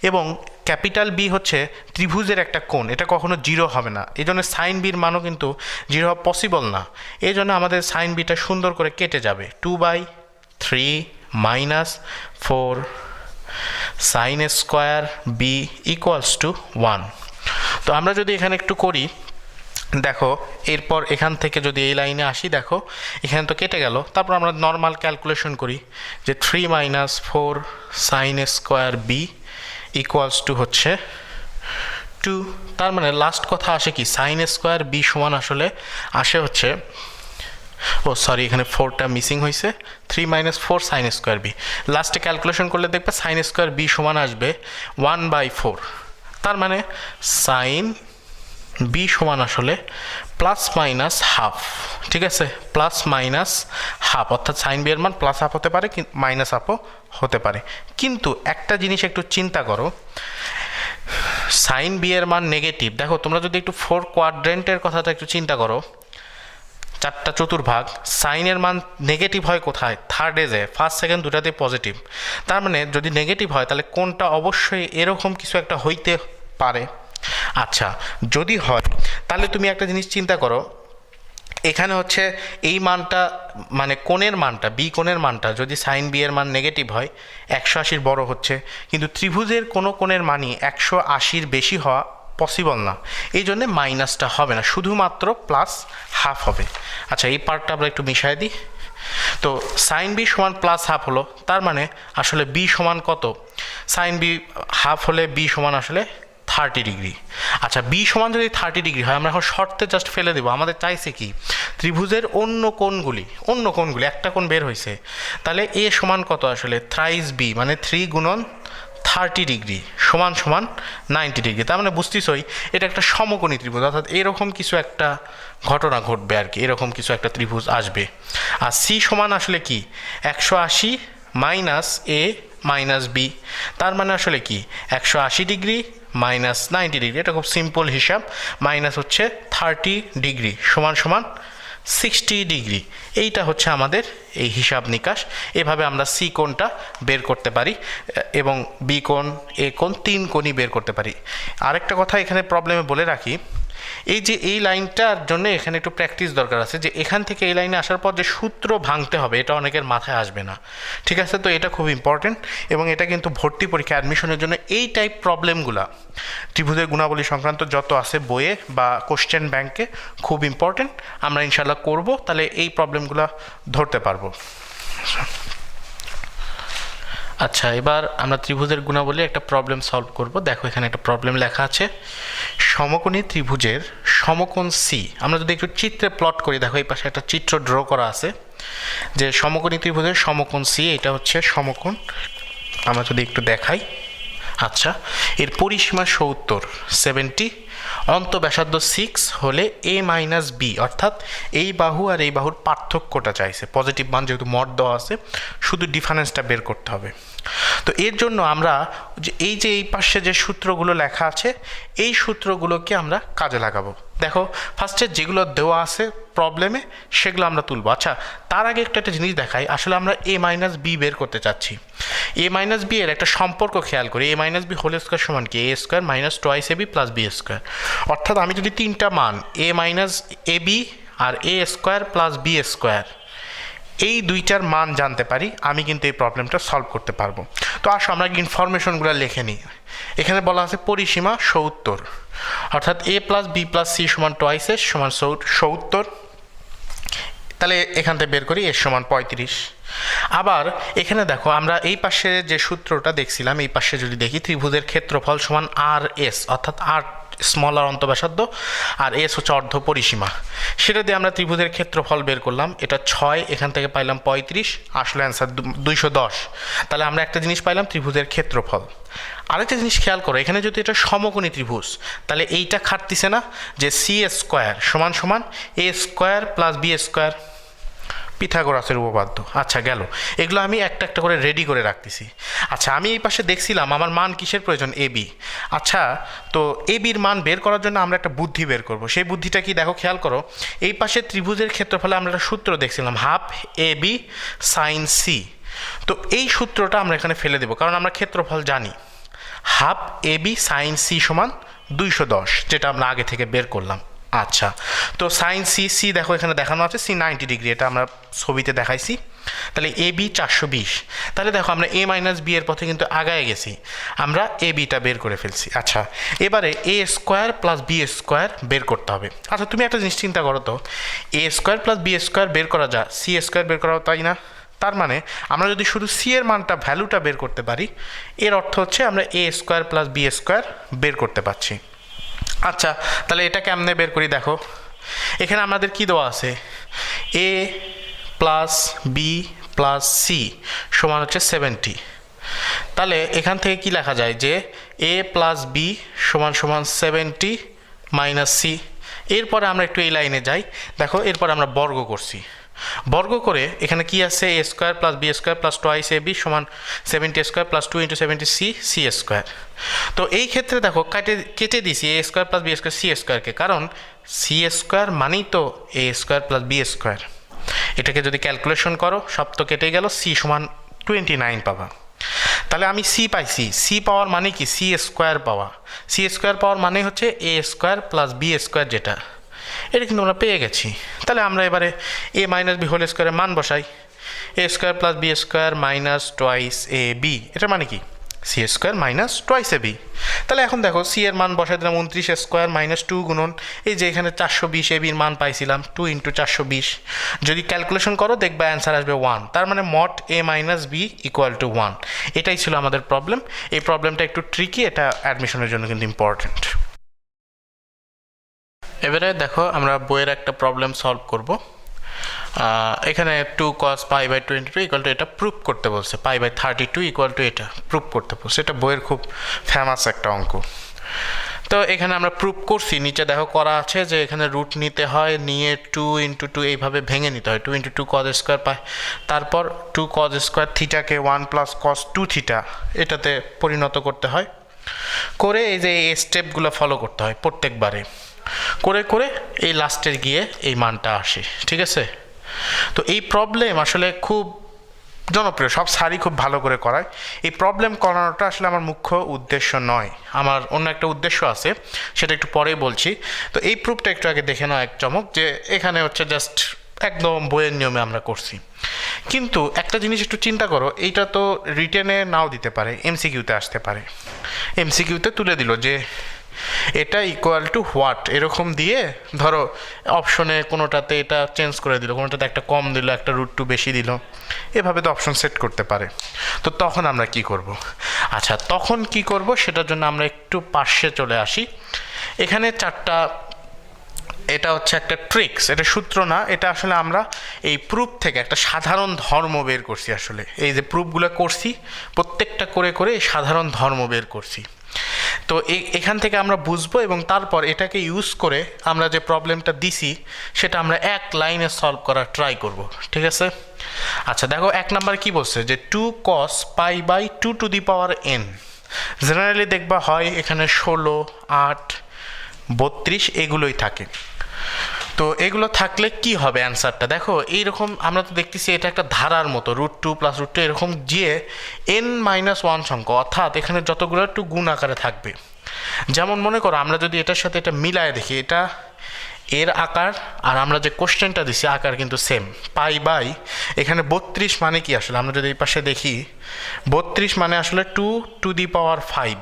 এবং ক্যাপিটাল বি হচ্ছে ত্রিভুজের একটা কোণ, এটা কখনো 0 হবে না, এই জন্য সাইন বির মানও কিন্তু 0 হওয়া পসিবল না। এই জন্য আমাদের সাইন বিটা সুন্দর করে কেটে যাবে, 2/3 - 4 sin square b = 1। তো আমরা যদি এখানে একটু করি, দেখো এরপর এখান থেকে যদি এই লাইনে আসি, দেখো এখানে তো কেটে গেল, তারপর আমরা নর্মাল ক্যালকুলেশন করি যে 3 - 4 sin square b = হচ্ছে 2। তার মানে লাস্ট কথা আসে কি সাইন স্কোয়ার বি সমান আসলে আসে হচ্ছে, ও সরি এখানে 4টা মিসিং হয়েছে, 3 - 4 সাইন স্কোয়ার বি। লাস্টে ক্যালকুলেশন করলে দেখবে সাইন স্কোয়ার বি সমান আসবে 1/4। তার মানে সাইন বি সমান আসলে প্লাস মাইনাস হাফ, ঠিক আছে, প্লাস মাইনাস হাফ, অর্থাৎ সাইন বি এর মান প্লাস হাফ হতে পারে মাইনাস হাফও হতে পারে। কিন্তু একটা জিনিস একটু চিন্তা করো, সাইন বি এর মান নেগেটিভ, দেখো তোমরা যদি একটু 4 কোয়াড্রেন্টের কথাটা একটু চিন্তা করো, 4টা চতুর্ভাগ, সাইনের মান নেগেটিভ হয় কোথায়, থার্ড এজে, ফার্স্ট সেকেন্ড দুটাতে পজিটিভ। তার মানে যদি নেগেটিভ হয় তাহলে কোনটা অবশ্যই এরকম কিছু একটা হইতে পারে। আচ্ছা যদি হয় তাহলে তুমি একটা জিনিস চিন্তা করো, এখানে হচ্ছে এই মানটা মানে কোণের মানটা, বি কোণের মানটা যদি সাইন বি এর মান নেগেটিভ হয় 180 বড় হচ্ছে, কিন্তু ত্রিভুজের কোনো কোণের মানই 180 বেশি হওয়া পসিবল না, এই জন্যে মাইনাসটা হবে না, শুধুমাত্র প্লাস হাফ হবে। আচ্ছা এই পার্টটা আমরা একটু মিশাই দিই। তো সাইন বি সমান প্লাস হাফ হলো, তার মানে আসলে বি সমান কত, সাইন বি হাফ হলে বি সমান আসলে 30 ডিগ্রি। আচ্ছা বি সমান যদি 30 ডিগ্রি হয়, আমরা এখন শর্তে জাস্ট ফেলে দেবো, আমাদের চাইছে কি ত্রিভুজের অন্য কোণগুলি, একটা কোণ বের হয়েছে, তাহলে এ সমান কত আসলে থ্রাইস বি মানে 3 × 30 ডিগ্রি সমান সমান 90 ডিগ্রি। তার মানে বুঝতেছই এটা একটা সমকোণী ত্রিভুজ, অর্থাৎ এরকম কিছু একটা ঘটনা ঘটবে আর কি, এরকম কিছু একটা ত্রিভুজ আসবে। আর সি সমান আসলে কি 180 মাইনাস এ মাইনাস বি, তার মানে আসলে কি 180 ডিগ্রি মাইনাস 90 ডিগ্রি, এটা খুব সিম্পল হিসাব, মাইনাস হচ্ছে 30 ডিগ্রি সমান সমান 60 ডিগ্রি। এইটা হচ্ছে আমাদের এই হিসাব নিকাশ, এভাবে আমরা সি কোণটা বের করতে পারি এবং বি কোণ এ কোণ 3 কোণই বের করতে পারি। আরেকটা কথা এখানে প্রবলেমে বলে রাখি, এই যে এই লাইনটার জন্য এখানে একটু প্র্যাকটিস দরকার আছে, যে এখান থেকে এই লাইনে আসার পর যে সূত্র ভাঙতে হবে এটা অনেকের মাথায় আসবে না, ঠিক আছে, তো এটা খুব ইম্পর্টেন্ট এবং এটা কিন্তু ভর্তি পরীক্ষা অ্যাডমিশনের জন্য এই টাইপ প্রবলেমগুলা ত্রিভুজের গুণাবলী সংক্রান্ত যত আছে বইয়ে বা কোশ্চেন ব্যাংকে খুব ইম্পর্টেন্ট, আমরা ইনশাল্লাহ করব, তাহলে এই প্রবলেমগুলা ধরতে পারবো। আচ্ছা এবার আমরা ত্রিভুজের গুণাবলী একটা প্রবলেম সলভ করব। দেখো এখানে একটা প্রবলেম লেখা আছে, সমকোণী ত্রিভুজের সমকোণ সি, আমরা যদি একটু চিত্রে প্লট করি, দেখো এই পাশে একটা চিত্র ড্র করা আছে যে সমকোণী ত্রিভুজের সমকোণ সি, এটা হচ্ছে সমকোণ, আমরা যদি একটু দেখাই। আচ্ছা এর পরিসীমা 70, অন্তঃব্যাসার্ধ 6 হলে a মাইনাস বি, অর্থাৎ এই বাহু আর এই বাহুর পার্থক্যটা চাইছে, পজিটিভ মান যেহেতু মড দেওয়া আছে শুধু ডিফারেন্সটা বের করতে হবে। তো এর জন্য আমরা এই যে এই পাশে যে সূত্রগুলো লেখা আছে এই সূত্রগুলোকে আমরা কাজে লাগাবো। দেখো ফার্স্টে যেগুলো দেওয়া আছে প্রবলেমে সেগুলো আমরা তুলবো। আচ্ছা তার আগে একটা জিনিস দেখাই, আসলে আমরা a মাইনাস বি বের করতে চাচ্ছি। a মাইনাস বি এর একটা সম্পর্ক খেয়াল করি, a minus B whole square সমান কি a square minus twice ab plus B square, অর্থাৎ আমি যদি তিনটা মান a মাইনাস ab আর a square plus B square এই দুইটার মান জানতে পারি, আমি কিন্তু এই প্রবলেমটা সলভ করতে পারবো। তো আসো আমরা ইনফরমেশনগুলো লিখে নিই। এখানে বলা আছে পরিসীমা 70, অর্থাৎ a plus B plus C সমান টোয়াইস এস সমান 70, তাহলে এখান থেকে বের করি এর সমান 35। আবার এখানে দেখো আমরা এই পাশে যে সূত্রটা দেখছিলাম, এই পাশে যদি দেখি ত্রিভুজের ক্ষেত্রফল সমান আর এস, অর্থাৎ আর স্মল আর অন্তঃব্যাসার্ধ আর এস হচ্ছে অর্ধ পরিসীমা, সেটা দিয়ে আমরা ত্রিভুজের ক্ষেত্রফল বের করলাম, এটা 6, এখান থেকে পাইলাম 35, আসলে অ্যান্সার 210। তাহলে আমরা একটা জিনিস পাইলাম ত্রিভুজের ক্ষেত্রফল। আরেকটা জিনিস খেয়াল করো, এখানে যদি এটা সমকোণী ত্রিভুজ তাহলে এইটা খাটতিছে না যে সি স্কোয়ার সমান সমান এ স্কোয়ার প্লাস বি স্কোয়ার, পিথাগোরাসের উপপাদ্য। আচ্ছা গেল, এগুলো আমি একটা একটা করে রেডি করে রাখতেছি। আচ্ছা আমি এই পাশে দেখছিলাম আমার মান কিসের প্রয়োজন, এ বি। আচ্ছা তো এ বির মান বের করার জন্য আমরা একটা বুদ্ধি বের করব, সেই বুদ্ধিটা কি দেখো খেয়াল করো, এই পাশে ত্রিভুজের ক্ষেত্রফলে আমরা একটা সূত্র দেখছিলাম half A B sign C, তো এই সূত্রটা আমরা এখানে ফেলে দেবো, কারণ আমরা ক্ষেত্রফল জানি half A B sign C সমান 210, যেটা আমরা আগে থেকে বের করলাম। আচ্ছা তো সাইন সি, সি দেখো এখানে দেখানো আছে সি 90 ডিগ্রি, এটা আমরা ছবিতে দেখাইছি, তাহলে এ বি 420, তাহলে দেখো আমরা এ মাইনাস বি এর পথে কিন্তু আগায় গেছি, আমরা এ বিটা বের করে ফেলছি। আচ্ছা এবারে এ স্কোয়ার প্লাস বি স্কোয়ার বের করতে হবে। আচ্ছা তুমি একটা জিনিস চিন্তা করো তো, A square plus B square বের করা যায়, সি স্কোয়ার বের করা, তাই না? তার মানে আমরা যদি শুধু সি এর মানটা ভ্যালুটা বের করতে পারি, এর অর্থ হচ্ছে আমরা এ স্কোয়ার প্লাস বি স্কোয়ার বের করতে পারছি। আচ্ছা, তাহলে এটা কেমনে বের করি দেখো, এখানে আমাদের কি দেওয়া আছে, এ প্লাস বি প্লাস সি সমান হচ্ছে 70। তাহলে এখান থেকে কি লেখা যায় যে এ প্লাস বি সমান সমান 70 মাইনাস সি। এরপরে আমরা একটু এই লাইনে যাই, দেখো এরপরে আমরা বর্গ করছি, বর্গ করে এখানে কি আছে, A square plus B square plus twice A B সমান 70 square plus 2 into 70 C C square. তো এই ক্ষেত্রে দেখো কেটে দিছি A square plus B square C স্কোয়ারকে, কারণ সি স্কোয়ার মানেই তো A square plus B square. এটাকে যদি ক্যালকুলেশন করো সব তো কেটে গেল, সি সমান 29 পাবা। তাহলে আমি সি পাইছি, সি পাওয়ার মানে কি, সি স্কোয়ার পাওয়া, সি স্কোয়ার পাওয়ার মানে হচ্ছে এ স্কোয়ার প্লাস বি স্কোয়ার, যেটা এটা কিন্তু আমরা পেয়ে গেছি। তাহলে আমরা এবারে এ মাইনাস বি হোল স্কোয়ারের মান বসাই, A square plus B square minus twice A B, এটার মানে কি C square minus twice A B. তাহলে এখন দেখো সি এর মান বসাই দিলাম 29 স্কোয়ার মাইনাস 2 গুণন এই যে এখানে 420 এ বির মান পাইছিলাম 2 ইন্টু 420, যদি ক্যালকুলেশন করো দেখবে অ্যান্সার আসবে 1। তার মানে মট এ মাইনাস বি ইকুয়াল টু 1। এটাই ছিল আমাদের প্রবলেম। এই প্রবলেমটা একটু ট্রিকি, এটা অ্যাডমিশনের জন্য কিন্তু ইম্পর্টেন্ট। এবারে দেখো আমরা বইয়ের একটা প্রবলেম সলভ করব। এখানে 2 cos pi by 22 equal to এটা প্রুভ করতে বলছে, পাই বাই 32 ইকুয়াল টু এটা প্রুভ করতে বলছে। এটা বইয়ের খুব ফেমাস একটা অঙ্ক। তো এখানে আমরা প্রুভ করছি, নিচে দেখো করা আছে যে এখানে রুট নিতে হয়, নিয়ে 2 ইন্টু 2 এইভাবে ভেঙে নিতে হয়, 2 ইন্টু 2 cos স্কোয়ার পাই, তারপর 2 cos স্কোয়ার থিটাকে 1 প্লাস cos 2 থিটা এটাতে পরিণত করতে হয়, করে এই যে এই স্টেপগুলো ফলো করতে হয় প্রত্যেকবারে, করে করে এই লাস্টে গিয়ে এই মানটা আসে। ঠিক আছে, তো এই প্রবলেম আসলে খুব জনপ্রিয়, সব স্যারই খুব ভালো করে করায়। এই প্রবলেম করানোটা আসলে আমার মুখ্য উদ্দেশ্য নয়, আমার অন্য একটা উদ্দেশ্য আছে, সেটা একটু পরেই বলছি। তো এই প্রুফটা একটু আগে দেখে নাও এক চমক, যে এখানে হচ্ছে জাস্ট একদম বইয়ের নিয়মে আমরা করছি। কিন্তু একটা জিনিস একটু চিন্তা করো, এইটা তো রিটেনে নাও দিতে পারে, এমসিকিউতে আসতে পারে। এমসিকিউতে তুলে দিল যে এটা ইকুয়াল টু হোয়াট এরকম দিয়ে, ধরো অপশনে কোনোটাতে এটা চেঞ্জ করে দিল, কোনোটাতে একটা কম দিল, একটা রুট টু বেশি দিল, এভাবে তো অপশন সেট করতে পারে। তো তখন আমরা কি করব? আচ্ছা, তখন কি করব সেটার জন্য আমরা একটু পাশে চলে আসি। এখানে চারটা, এটা হচ্ছে একটা ট্রিক্স, এটা সূত্র না, এটা আসলে আমরা এই প্রুফ থেকে একটা সাধারণ ধর্ম বের করছি। আসলে এই যে প্রুফগুলো করছি প্রত্যেকটা করে করে এই সাধারণ ধর্ম বের করছি। তো এখান থেকে আমরা বুঝবো এবং তারপর এটাকে ইউজ করে আমরা যে প্রবলেমটা দিছি সেটা আমরা এক লাইনে সলভ করার ট্রাই করব। ঠিক আছে, আচ্ছা দেখো 1 নাম্বার কি বলছে, যে 2 cos pi by 2 to the power n। Generally দেখবা হয় এখানে 16, 8, 32 এগুলোই থাকে। তো এগুলো থাকলে কি হবে অ্যান্সারটা দেখো এইরকম, আমরা তো দেখতেছি এটা একটা ধারার মতো, রুট 2 প্লাস রুট 2 এরকম গিয়ে n-1 সংখ্যা, অর্থাৎ এখানে যতগুলো একটু গুণ আকারে থাকবে। যেমন মনে করো আমরা যদি এটার সাথে এটা মিলায় দেখি, এটা এর আকার আর আমরা যে কোশ্চেনটা দিছি আকার কিন্তু সেম, পাই বাই এখানে 32 মানে কি আসলে, আমরা যদি এই পাশে দেখি 32 মানে আসলে 2 টু দি পাওয়ার 5,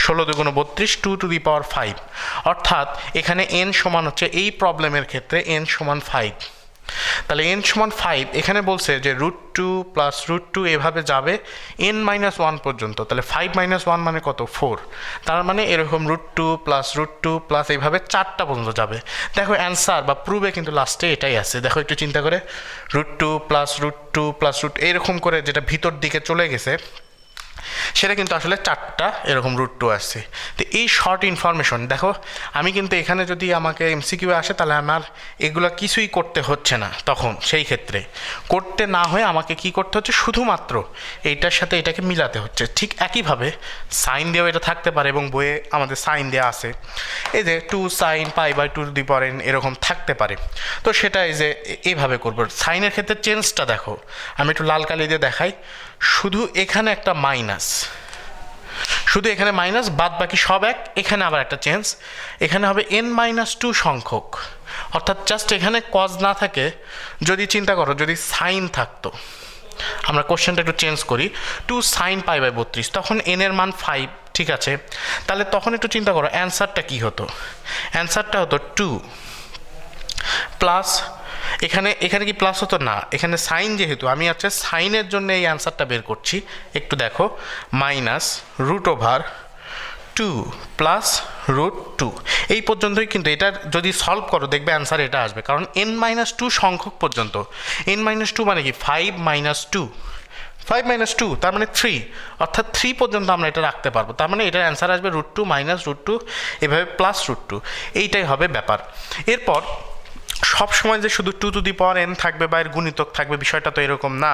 16 দুগুণ 32, 2 টু দি পাওয়ার 5, অর্থাৎ এখানে n সমান হচ্ছে এই প্রবলেমের ক্ষেত্রে n সমান 5। তাহলে n সমান 5 এখানে বলছে যে রুট 2 প্লাস রুট 2 এভাবে যাবে n-1 পর্যন্ত। তাহলে 5-1 মানে কত, 4। তার মানে এরকম রুট 2 প্লাস রুট 2 প্লাস এইভাবে 4টা পর্যন্ত যাবে। দেখো অ্যান্সার বা প্রুভে কিন্তু লাস্টে এটাই আছে। দেখো একটু চিন্তা করে, root 2 plus root 2 plus root এরকম করে যেটা ভিতর দিকে চলে গেছে সেটা কিন্তু আসলে 4টা এরকম রুট 2 আসছে। তো এই শর্ট ইনফরমেশন দেখো, আমি কিন্তু এখানে যদি আমাকে এমসিকিউ আসে তাহলে আমার এগুলো কিছুই করতে হচ্ছে না, তখন সেই ক্ষেত্রে করতে না হয়ে আমাকে কি করতে হচ্ছে, শুধুমাত্র এইটার সাথে এটাকে মিলাতে হচ্ছে। ঠিক একইভাবে সাইন দিয়েও এটা থাকতে পারে, এবং বইয়ে আমাদের সাইন দেওয়া আছে, এই যে 2 sin pi by 2 to the power n এরকম থাকতে পারে। তো সেটা এই যে এইভাবে করবো। সাইনের ক্ষেত্রে চেঞ্জটা দেখো, আমি একটু লাল কালি দিয়ে দেখাই, শুধু এখানে একটা মাইনাস, শুধু এখানে মাইনাস, বাদ বাকি সব এক। এখানে আবার একটা চেঞ্জ, এখানে হবে n-2 সংখ্যক, অর্থাৎ জাস্ট এখানে কজ না থাকে, যদি চিন্তা করো যদি সাইন থাকতো, আমরা কোশ্চেনটা একটু চেঞ্জ করি, 2 sin পাই বাই 32, তখন n এর মান 5, ঠিক আছে। তাহলে তখন একটু চিন্তা করো অ্যান্সারটা কি হতো, অ্যান্সারটা হতো 2 প্লাস, এখানে কি প্লাস হতো না, এখানে সাইন, যেহেতু আমি হচ্ছে সাইনের জন্য এই অ্যান্সারটা বের করছি, একটু দেখো, minus root over two plus root two, এই পর্যন্তই। কিন্তু এটা যদি সলভ করো দেখবে অ্যান্সার এটা আসবে, কারণ n-2 সংখ্যক পর্যন্ত। n-2 মানে কি 5 - 2 তার মানে 3, অর্থাৎ 3 পর্যন্ত আমরা এটা রাখতে পারবো। তার মানে এটার অ্যান্সার আসবে √2 - √2, এভাবে প্লাস √2, এইটাই হবে ব্যাপার। এরপর সব সময় যে শুধু 2n থাকবে বা এর গুণিতক থাকবে, বিষয়টা তো এরকম না।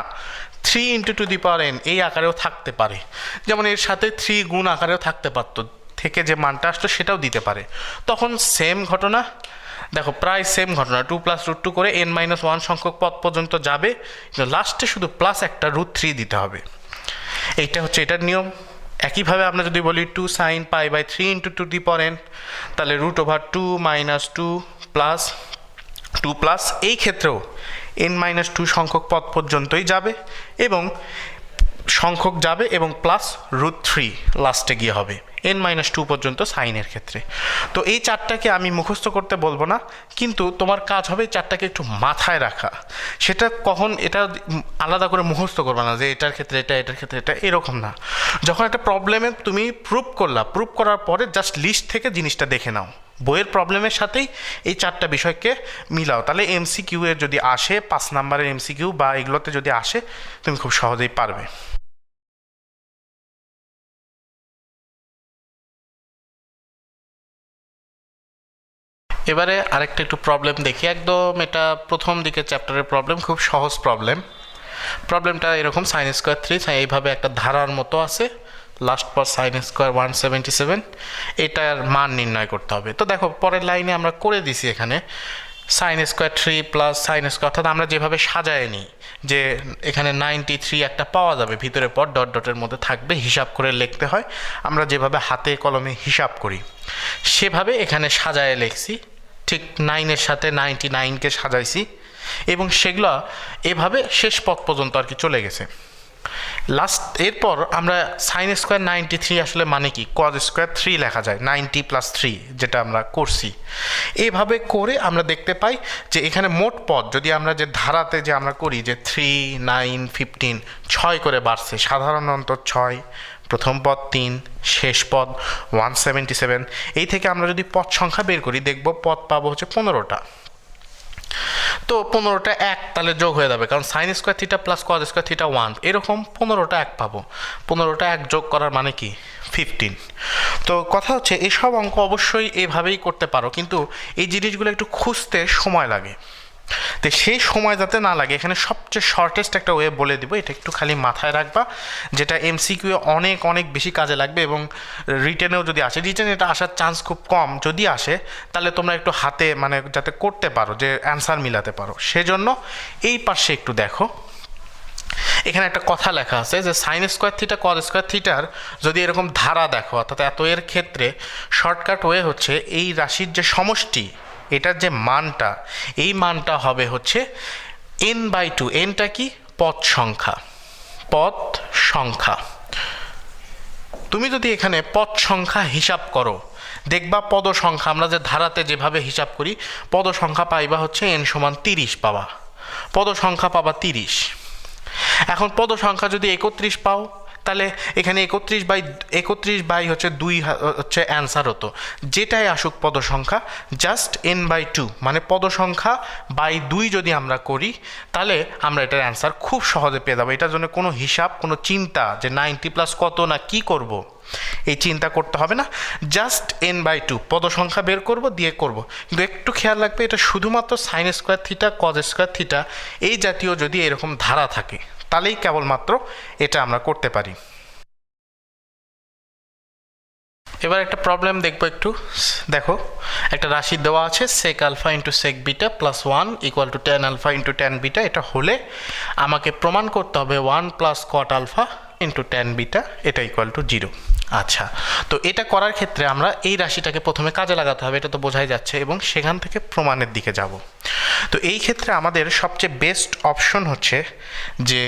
3 × 2n এই আকারেও থাকতে পারে, যেমন এর সাথে 3 গুণ আকারেও থাকতে পারতো, থেকে যে মানটা আসতো সেটাও দিতে পারে। তখন সেম ঘটনা, দেখো প্রায় সেম ঘটনা, 2 + √2 করে n-1 সংখ্যক পদ পর্যন্ত যাবে, লাস্টে শুধু প্লাস একটা √3 দিতে হবে। এইটা হচ্ছে এটার নিয়ম। একইভাবে আমরা যদি বলি 2 sin π/3 × 2n, তাহলে √2 - 2 প্লাস 2 এই ক্ষেত্রেও n-2 সংখ্যক পদ পর্যন্তই যাবে এবং সংখ্যক যাবে এবং প্লাস √3 লাস্টে গিয়ে হবে n-2 পর্যন্ত সাইনের ক্ষেত্রে। তো এই চারটাকে আমি মুখস্থ করতে বলবো না, কিন্তু তোমার কাজ হবে এই চারটাকে একটু মাথায় রাখা। সেটা কখন, এটা আলাদা করে মুখস্থ করবে না যে এটার ক্ষেত্রে এটা, এটার ক্ষেত্রে এটা, এরকম না। যখন একটা প্রবলেমে তুমি প্রুভ করার পরে জাস্ট লিস্ট থেকে জিনিসটা দেখে নাও, বইয়ের প্রবলেমের সাথেই এই চারটা বিষয়কে মিলাও, তাহলে MCQ এর যদি আসে 5 নাম্বারের MCQ বা এগুলোতে যদি আসে তুমি খুব সহজেই পারবে। এবারে আরেকটা একটু প্রবলেম দেখি, একদম এটা প্রথম দিকে চ্যাপ্টারের প্রবলেম, খুব সহজ প্রবলেমটা এরকম, sin²3 এইভাবে একটা ধারার মতো আছে, লাস্ট পর sin² 177, এটার মান নির্ণয় করতে হবে। তো দেখো পরের লাইনে আমরা করে দিছি এখানে sin² প্লাস sin², অর্থাৎ আমরা যেভাবে সাজায় নিই যে এখানে 93 একটা পাওয়া যাবে, ভিতরে পর ডট ডটের মধ্যে থাকবে, হিসাব করে লিখতে হয়, আমরা যেভাবে হাতে কলমে হিসাব করি সেভাবে এখানে সাজায় লিখছি, ঠিক 9-এর সাথে 99কে সাজাইছি এবং সেগুলো এভাবে শেষ পথ পর্যন্ত আর কি চলে গেছে। লাস্ট এরপর আমরা sin² 93 আসলে মানে কি cos² 3 লেখা যায়, 90 + 3 যেটা আমরা করছি। এভাবে করে আমরা দেখতে পাই যে এখানে মোট পদ যদি আমরা যে ধারাতে যে আমরা করি যে 3, 9, 15 6 করে বাড়ছে, সাধারণ অন্তর 6, প্রথম পদ 3, শেষ পদ 177, এই থেকে আমরা যদি পদ সংখ্যা বের করি দেখব পদ পাবো হচ্ছে 15টা। তো 15টা 1 তাহলে যোগ হয়ে যাবে, কারণ sin² θ প্লাস cos² θ 1, এরকম 15টা 1 পাবো। 15টা 1 যোগ করার মানে কি 15। তো কথা হচ্ছে এসব অঙ্ক অবশ্যই এভাবেই করতে পারো, কিন্তু এই জিনিসগুলো একটু খুঁজতে সময় লাগে। তো সেই সময় যাতে না লাগে এখানে সবচেয়ে শর্টেস্ট একটা ওয়ে বলে দিব, এটা একটু খালি মাথায় রাখবা, যেটা MCQ অনেক অনেক বেশি কাজে লাগবে এবং রিটেনেও যদি আসে, রিটেনে এটা আসার চান্স খুব কম, যদি আসে তাহলে তোমরা একটু হাতে মানে যাতে করতে পারো, যে অ্যান্সার মিলাতে পারো, সেজন্য এই পাশে একটু দেখো। এখানে একটা কথা লেখা আছে যে sin² θ cos² θ যদি এরকম ধারা দেখো, অর্থাৎ এত এর ক্ষেত্রে শর্টকাট ওয়ে হচ্ছে এই রাশির যে সমষ্টি, এটার যে মানটা, এই মানটা হবে হচ্ছে n/2। nটা কি পদ সংখ্যা। তুমি যদি এখানে পদ সংখ্যা হিসাব করো দেখবা পদ সংখ্যা আমরা যে ধারাতে যেভাবে হিসাব করি, পদ সংখ্যা পাইবা হচ্ছে n = 30 পাবা, পদ সংখ্যা পাবা 30। এখন পদ সংখ্যা যদি 31 পাও তাহলে এখানে 31 হচ্ছে 2 হচ্ছে অ্যান্সার হতো, যেটাই আসুক পদ সংখ্যা জাস্ট n/2 মানে পদ সংখ্যা বাই 2 যদি আমরা করি তাহলে আমরা এটার অ্যান্সার খুব সহজে পেয়ে যাবো। এটার জন্য কোনো হিসাব, কোনো চিন্তা যে 90 + কত না কি করব, এই চিন্তা করতে হবে না, জাস্ট n/2 পদ সংখ্যা বের করব দিয়ে করব। কিন্তু একটু খেয়াল রাখবে এটা শুধুমাত্র sin² θ cos² θ এই জাতীয় যদি এরকম ধারা থাকে তাহলেই কেবলমাত্র এটা আমরা করতে পারি। এবার একটা প্রবলেম দেখবো, একটু দেখো একটা রাশি দেওয়া আছে sec α × sec β + 1 = tan α × tan β, এটা হলে আমাকে প্রমাণ করতে হবে 1 + cot α × tan β এটা = 0। আচ্ছা, তো এটা করার ক্ষেত্রে আমরা এই রাশিটাকে প্রথমে কাজে লাগাতে হবে, এটা তো বোঝাই যাচ্ছে, এবং সেখান থেকে প্রমাণের দিকে যাব। তো এই ক্ষেত্রে আমাদের সবচেয়ে বেস্ট অপশন হচ্ছে যে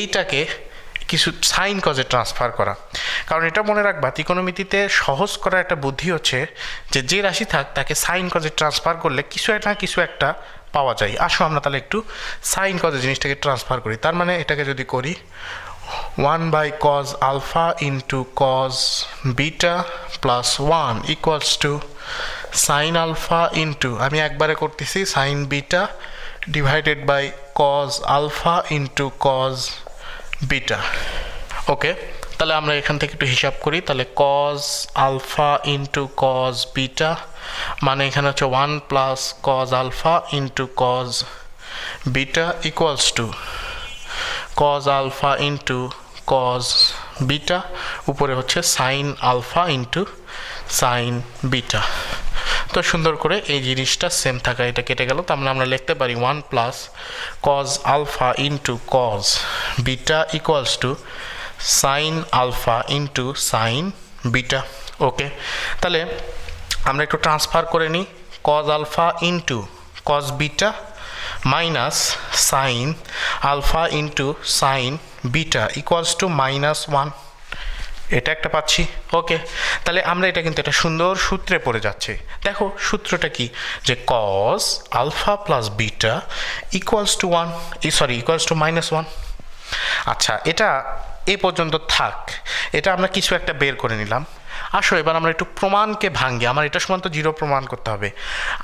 এইটাকে কিছু সাইন কজে ট্রান্সফার করা, কারণ এটা মনে রাখবা ত্রিকোণমিতিতে সহজ করার একটা বুদ্ধি হচ্ছে যে রাশি থাক তাকে সাইন কজে ট্রান্সফার করলে কিছু একটা পাওয়া যায়। আসো আমরা তাহলে একটু সাইন কজে জিনিসটাকে ট্রান্সফার করি। তার মানে এটাকে যদি করি 1 by cos alpha into cos beta plus 1 equals to sin alpha into আমি একবারে করতেছি sin beta divided by cos alpha into cos beta ওকে তাহলে আমরা এখান থেকে একটু হিসাব করি তাহলে cos alpha into cos beta মানে এখানে হচ্ছে 1 plus cos alpha into cos beta equals to cos alpha into cos beta উপরে হচ্ছে sin alpha into sin beta তো সুন্দর করে এই জিনিসটা সেম থাকা এটা কেটে গেল তো আমরা লিখতে পারি 1 plus cos alpha into cos beta equals to sin alpha into sin beta ওকে তাহলে আমরা একটু ট্রান্সফার করে নিই cos alpha into cos beta minus sin alpha into sin beta equals to -1 এটা একটা পাচ্ছি ওকে তাহলে আমরা এটা কিন্তু একটা সুন্দর সূত্রে পড়ে যাচ্ছে দেখো সূত্রটা কি যে cos alpha plus beta equals to 1 equals to -1 আচ্ছা এটা এই পর্যন্ত থাক এটা আমরা কিছু একটা বের করে নিলাম আসো এবার আমরা একটু প্রমাণকে ভাঙি আমার এটা সমান তো 0 প্রমাণ করতে হবে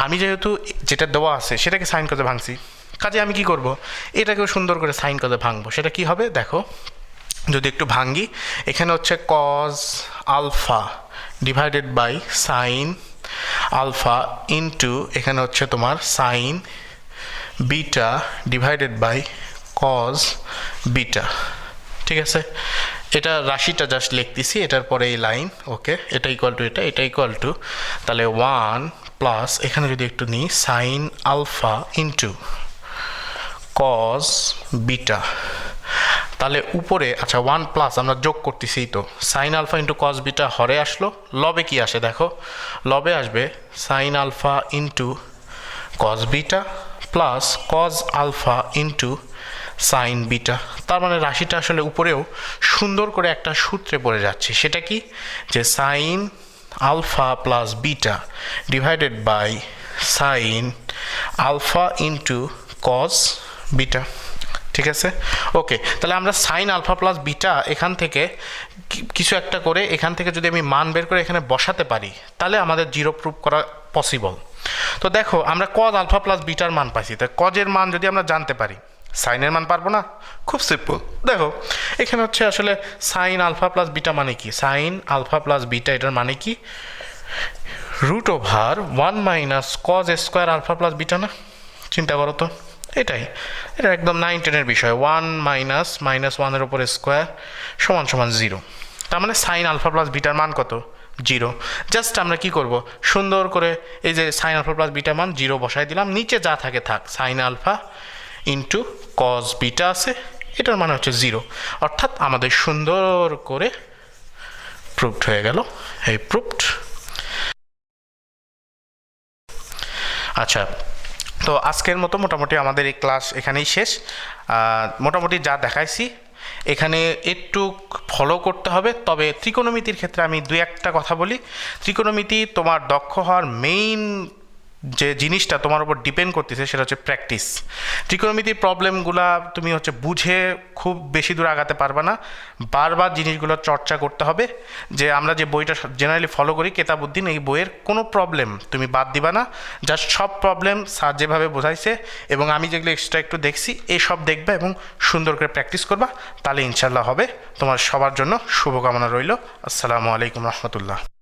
আমি যেহেতু যেটা দেওয়া আছে সেটাকে সাইন করে ভাঙছি কাজে আমি কি করব এটাকেও সুন্দর করে সাইন করে ভাঙবো সেটা কি হবে দেখো যদি একটু ভাঙি এখানে হচ্ছে cos alpha divided by sin alpha into এখানে হচ্ছে তোমার sin beta divided by cos beta ঠিক আছে এটা রাশিটা জাস্ট লিখতেছি এটার পরে এই লাইন ওকে এটা ইকুয়াল টু এটা ইকুয়াল টু তাহলে 1 প্লাস এখানে যদি একটু নিই sin alpha into cos beta তাহলে উপরে আচ্ছা 1 প্লাস আমরা যোগ করতেছি তো sin alpha into cos beta হরে আসলো লবে কি আসে দেখো লবে আসবে sin alpha into cos beta plus cos alpha into sin beta তার মানে রাশিটা আসলে উপরেও সুন্দর করে একটা সূত্রে পড়ে যাচ্ছে সেটা কি যে sin alpha plus beta divided by sin alpha into cos beta ঠিক আছে ওকে তাহলে আমরা sin alpha plus beta এখান থেকে কিছু একটা করে এখান থেকে যদি আমি মান বের করে এখানে বসাতে পারি তাহলে আমাদের 0 প্রুফ করা পসিবল তো দেখো আমরা cos alpha plus beta এর মান পাইছি তাই cos এর মান যদি আমরা জানতে পারি sin এর মান পারবো না খুব সিম্পল দেখো এখানে হচ্ছে আসলে sin alpha plus beta মানে কি sin alpha plus beta এটার মানে কি root over 1 minus cos square alpha plus beta না চিন্তা করো তো এটাই এটা একদম 9 এর বিষয় 1 minus -1 এর উপরে স্কয়ার সমান 0 তার মানে sin alpha plus beta এর মান কত 0 জাস্ট আমরা কি করব সুন্দর করে এই যে sin alpha plus beta মান 0 বসাই দিলাম নিচে যা থাকে থাক sin alpha into cos beta আছে এটার মানে হচ্ছে 0 অর্থাৎ আমাদের সুন্দর করে প্রুভড হয়ে গেল এই প্রুভড আচ্ছা তো আজকের মতো মোটামুটি আমাদের এই ক্লাস এখানেই শেষ মোটামুটি যা দেখাইছি এখানে একটু ফলো করতে হবে তবে ত্রিকোণমিতির ক্ষেত্রে আমি দুই একটা কথা বলি ত্রিকোণমিতি তোমার দক্ষ হওয়ার মেইন যে জিনিসটা তোমার উপর ডিপেন্ড করতেছে সেটা হচ্ছে প্র্যাকটিস ত্রিকোণমিতির প্রবলেমগুলা তুমি হচ্ছে বুঝে খুব বেশি দূর আগাতে পারবে না বারবার জিনিসগুলো চর্চা করতে হবে যে আমরা যে বইটা জেনারেলি ফলো করি কেতাবউদ্দিন এই বইয়ের কোনো প্রবলেম তুমি বাদ দিবা না জাস্ট সব প্রবলেম স্যার যেভাবে বোঝাইছে এবং আমি যেগুলো এক্সট্রা একটু দেখছি এই সব দেখবে এবং সুন্দর করে প্র্যাকটিস করবা তাহলে ইনশাল্লাহ হবে তোমার সবার জন্য শুভকামনা রইল আসসালামু আলাইকুম রহমতুল্লাহ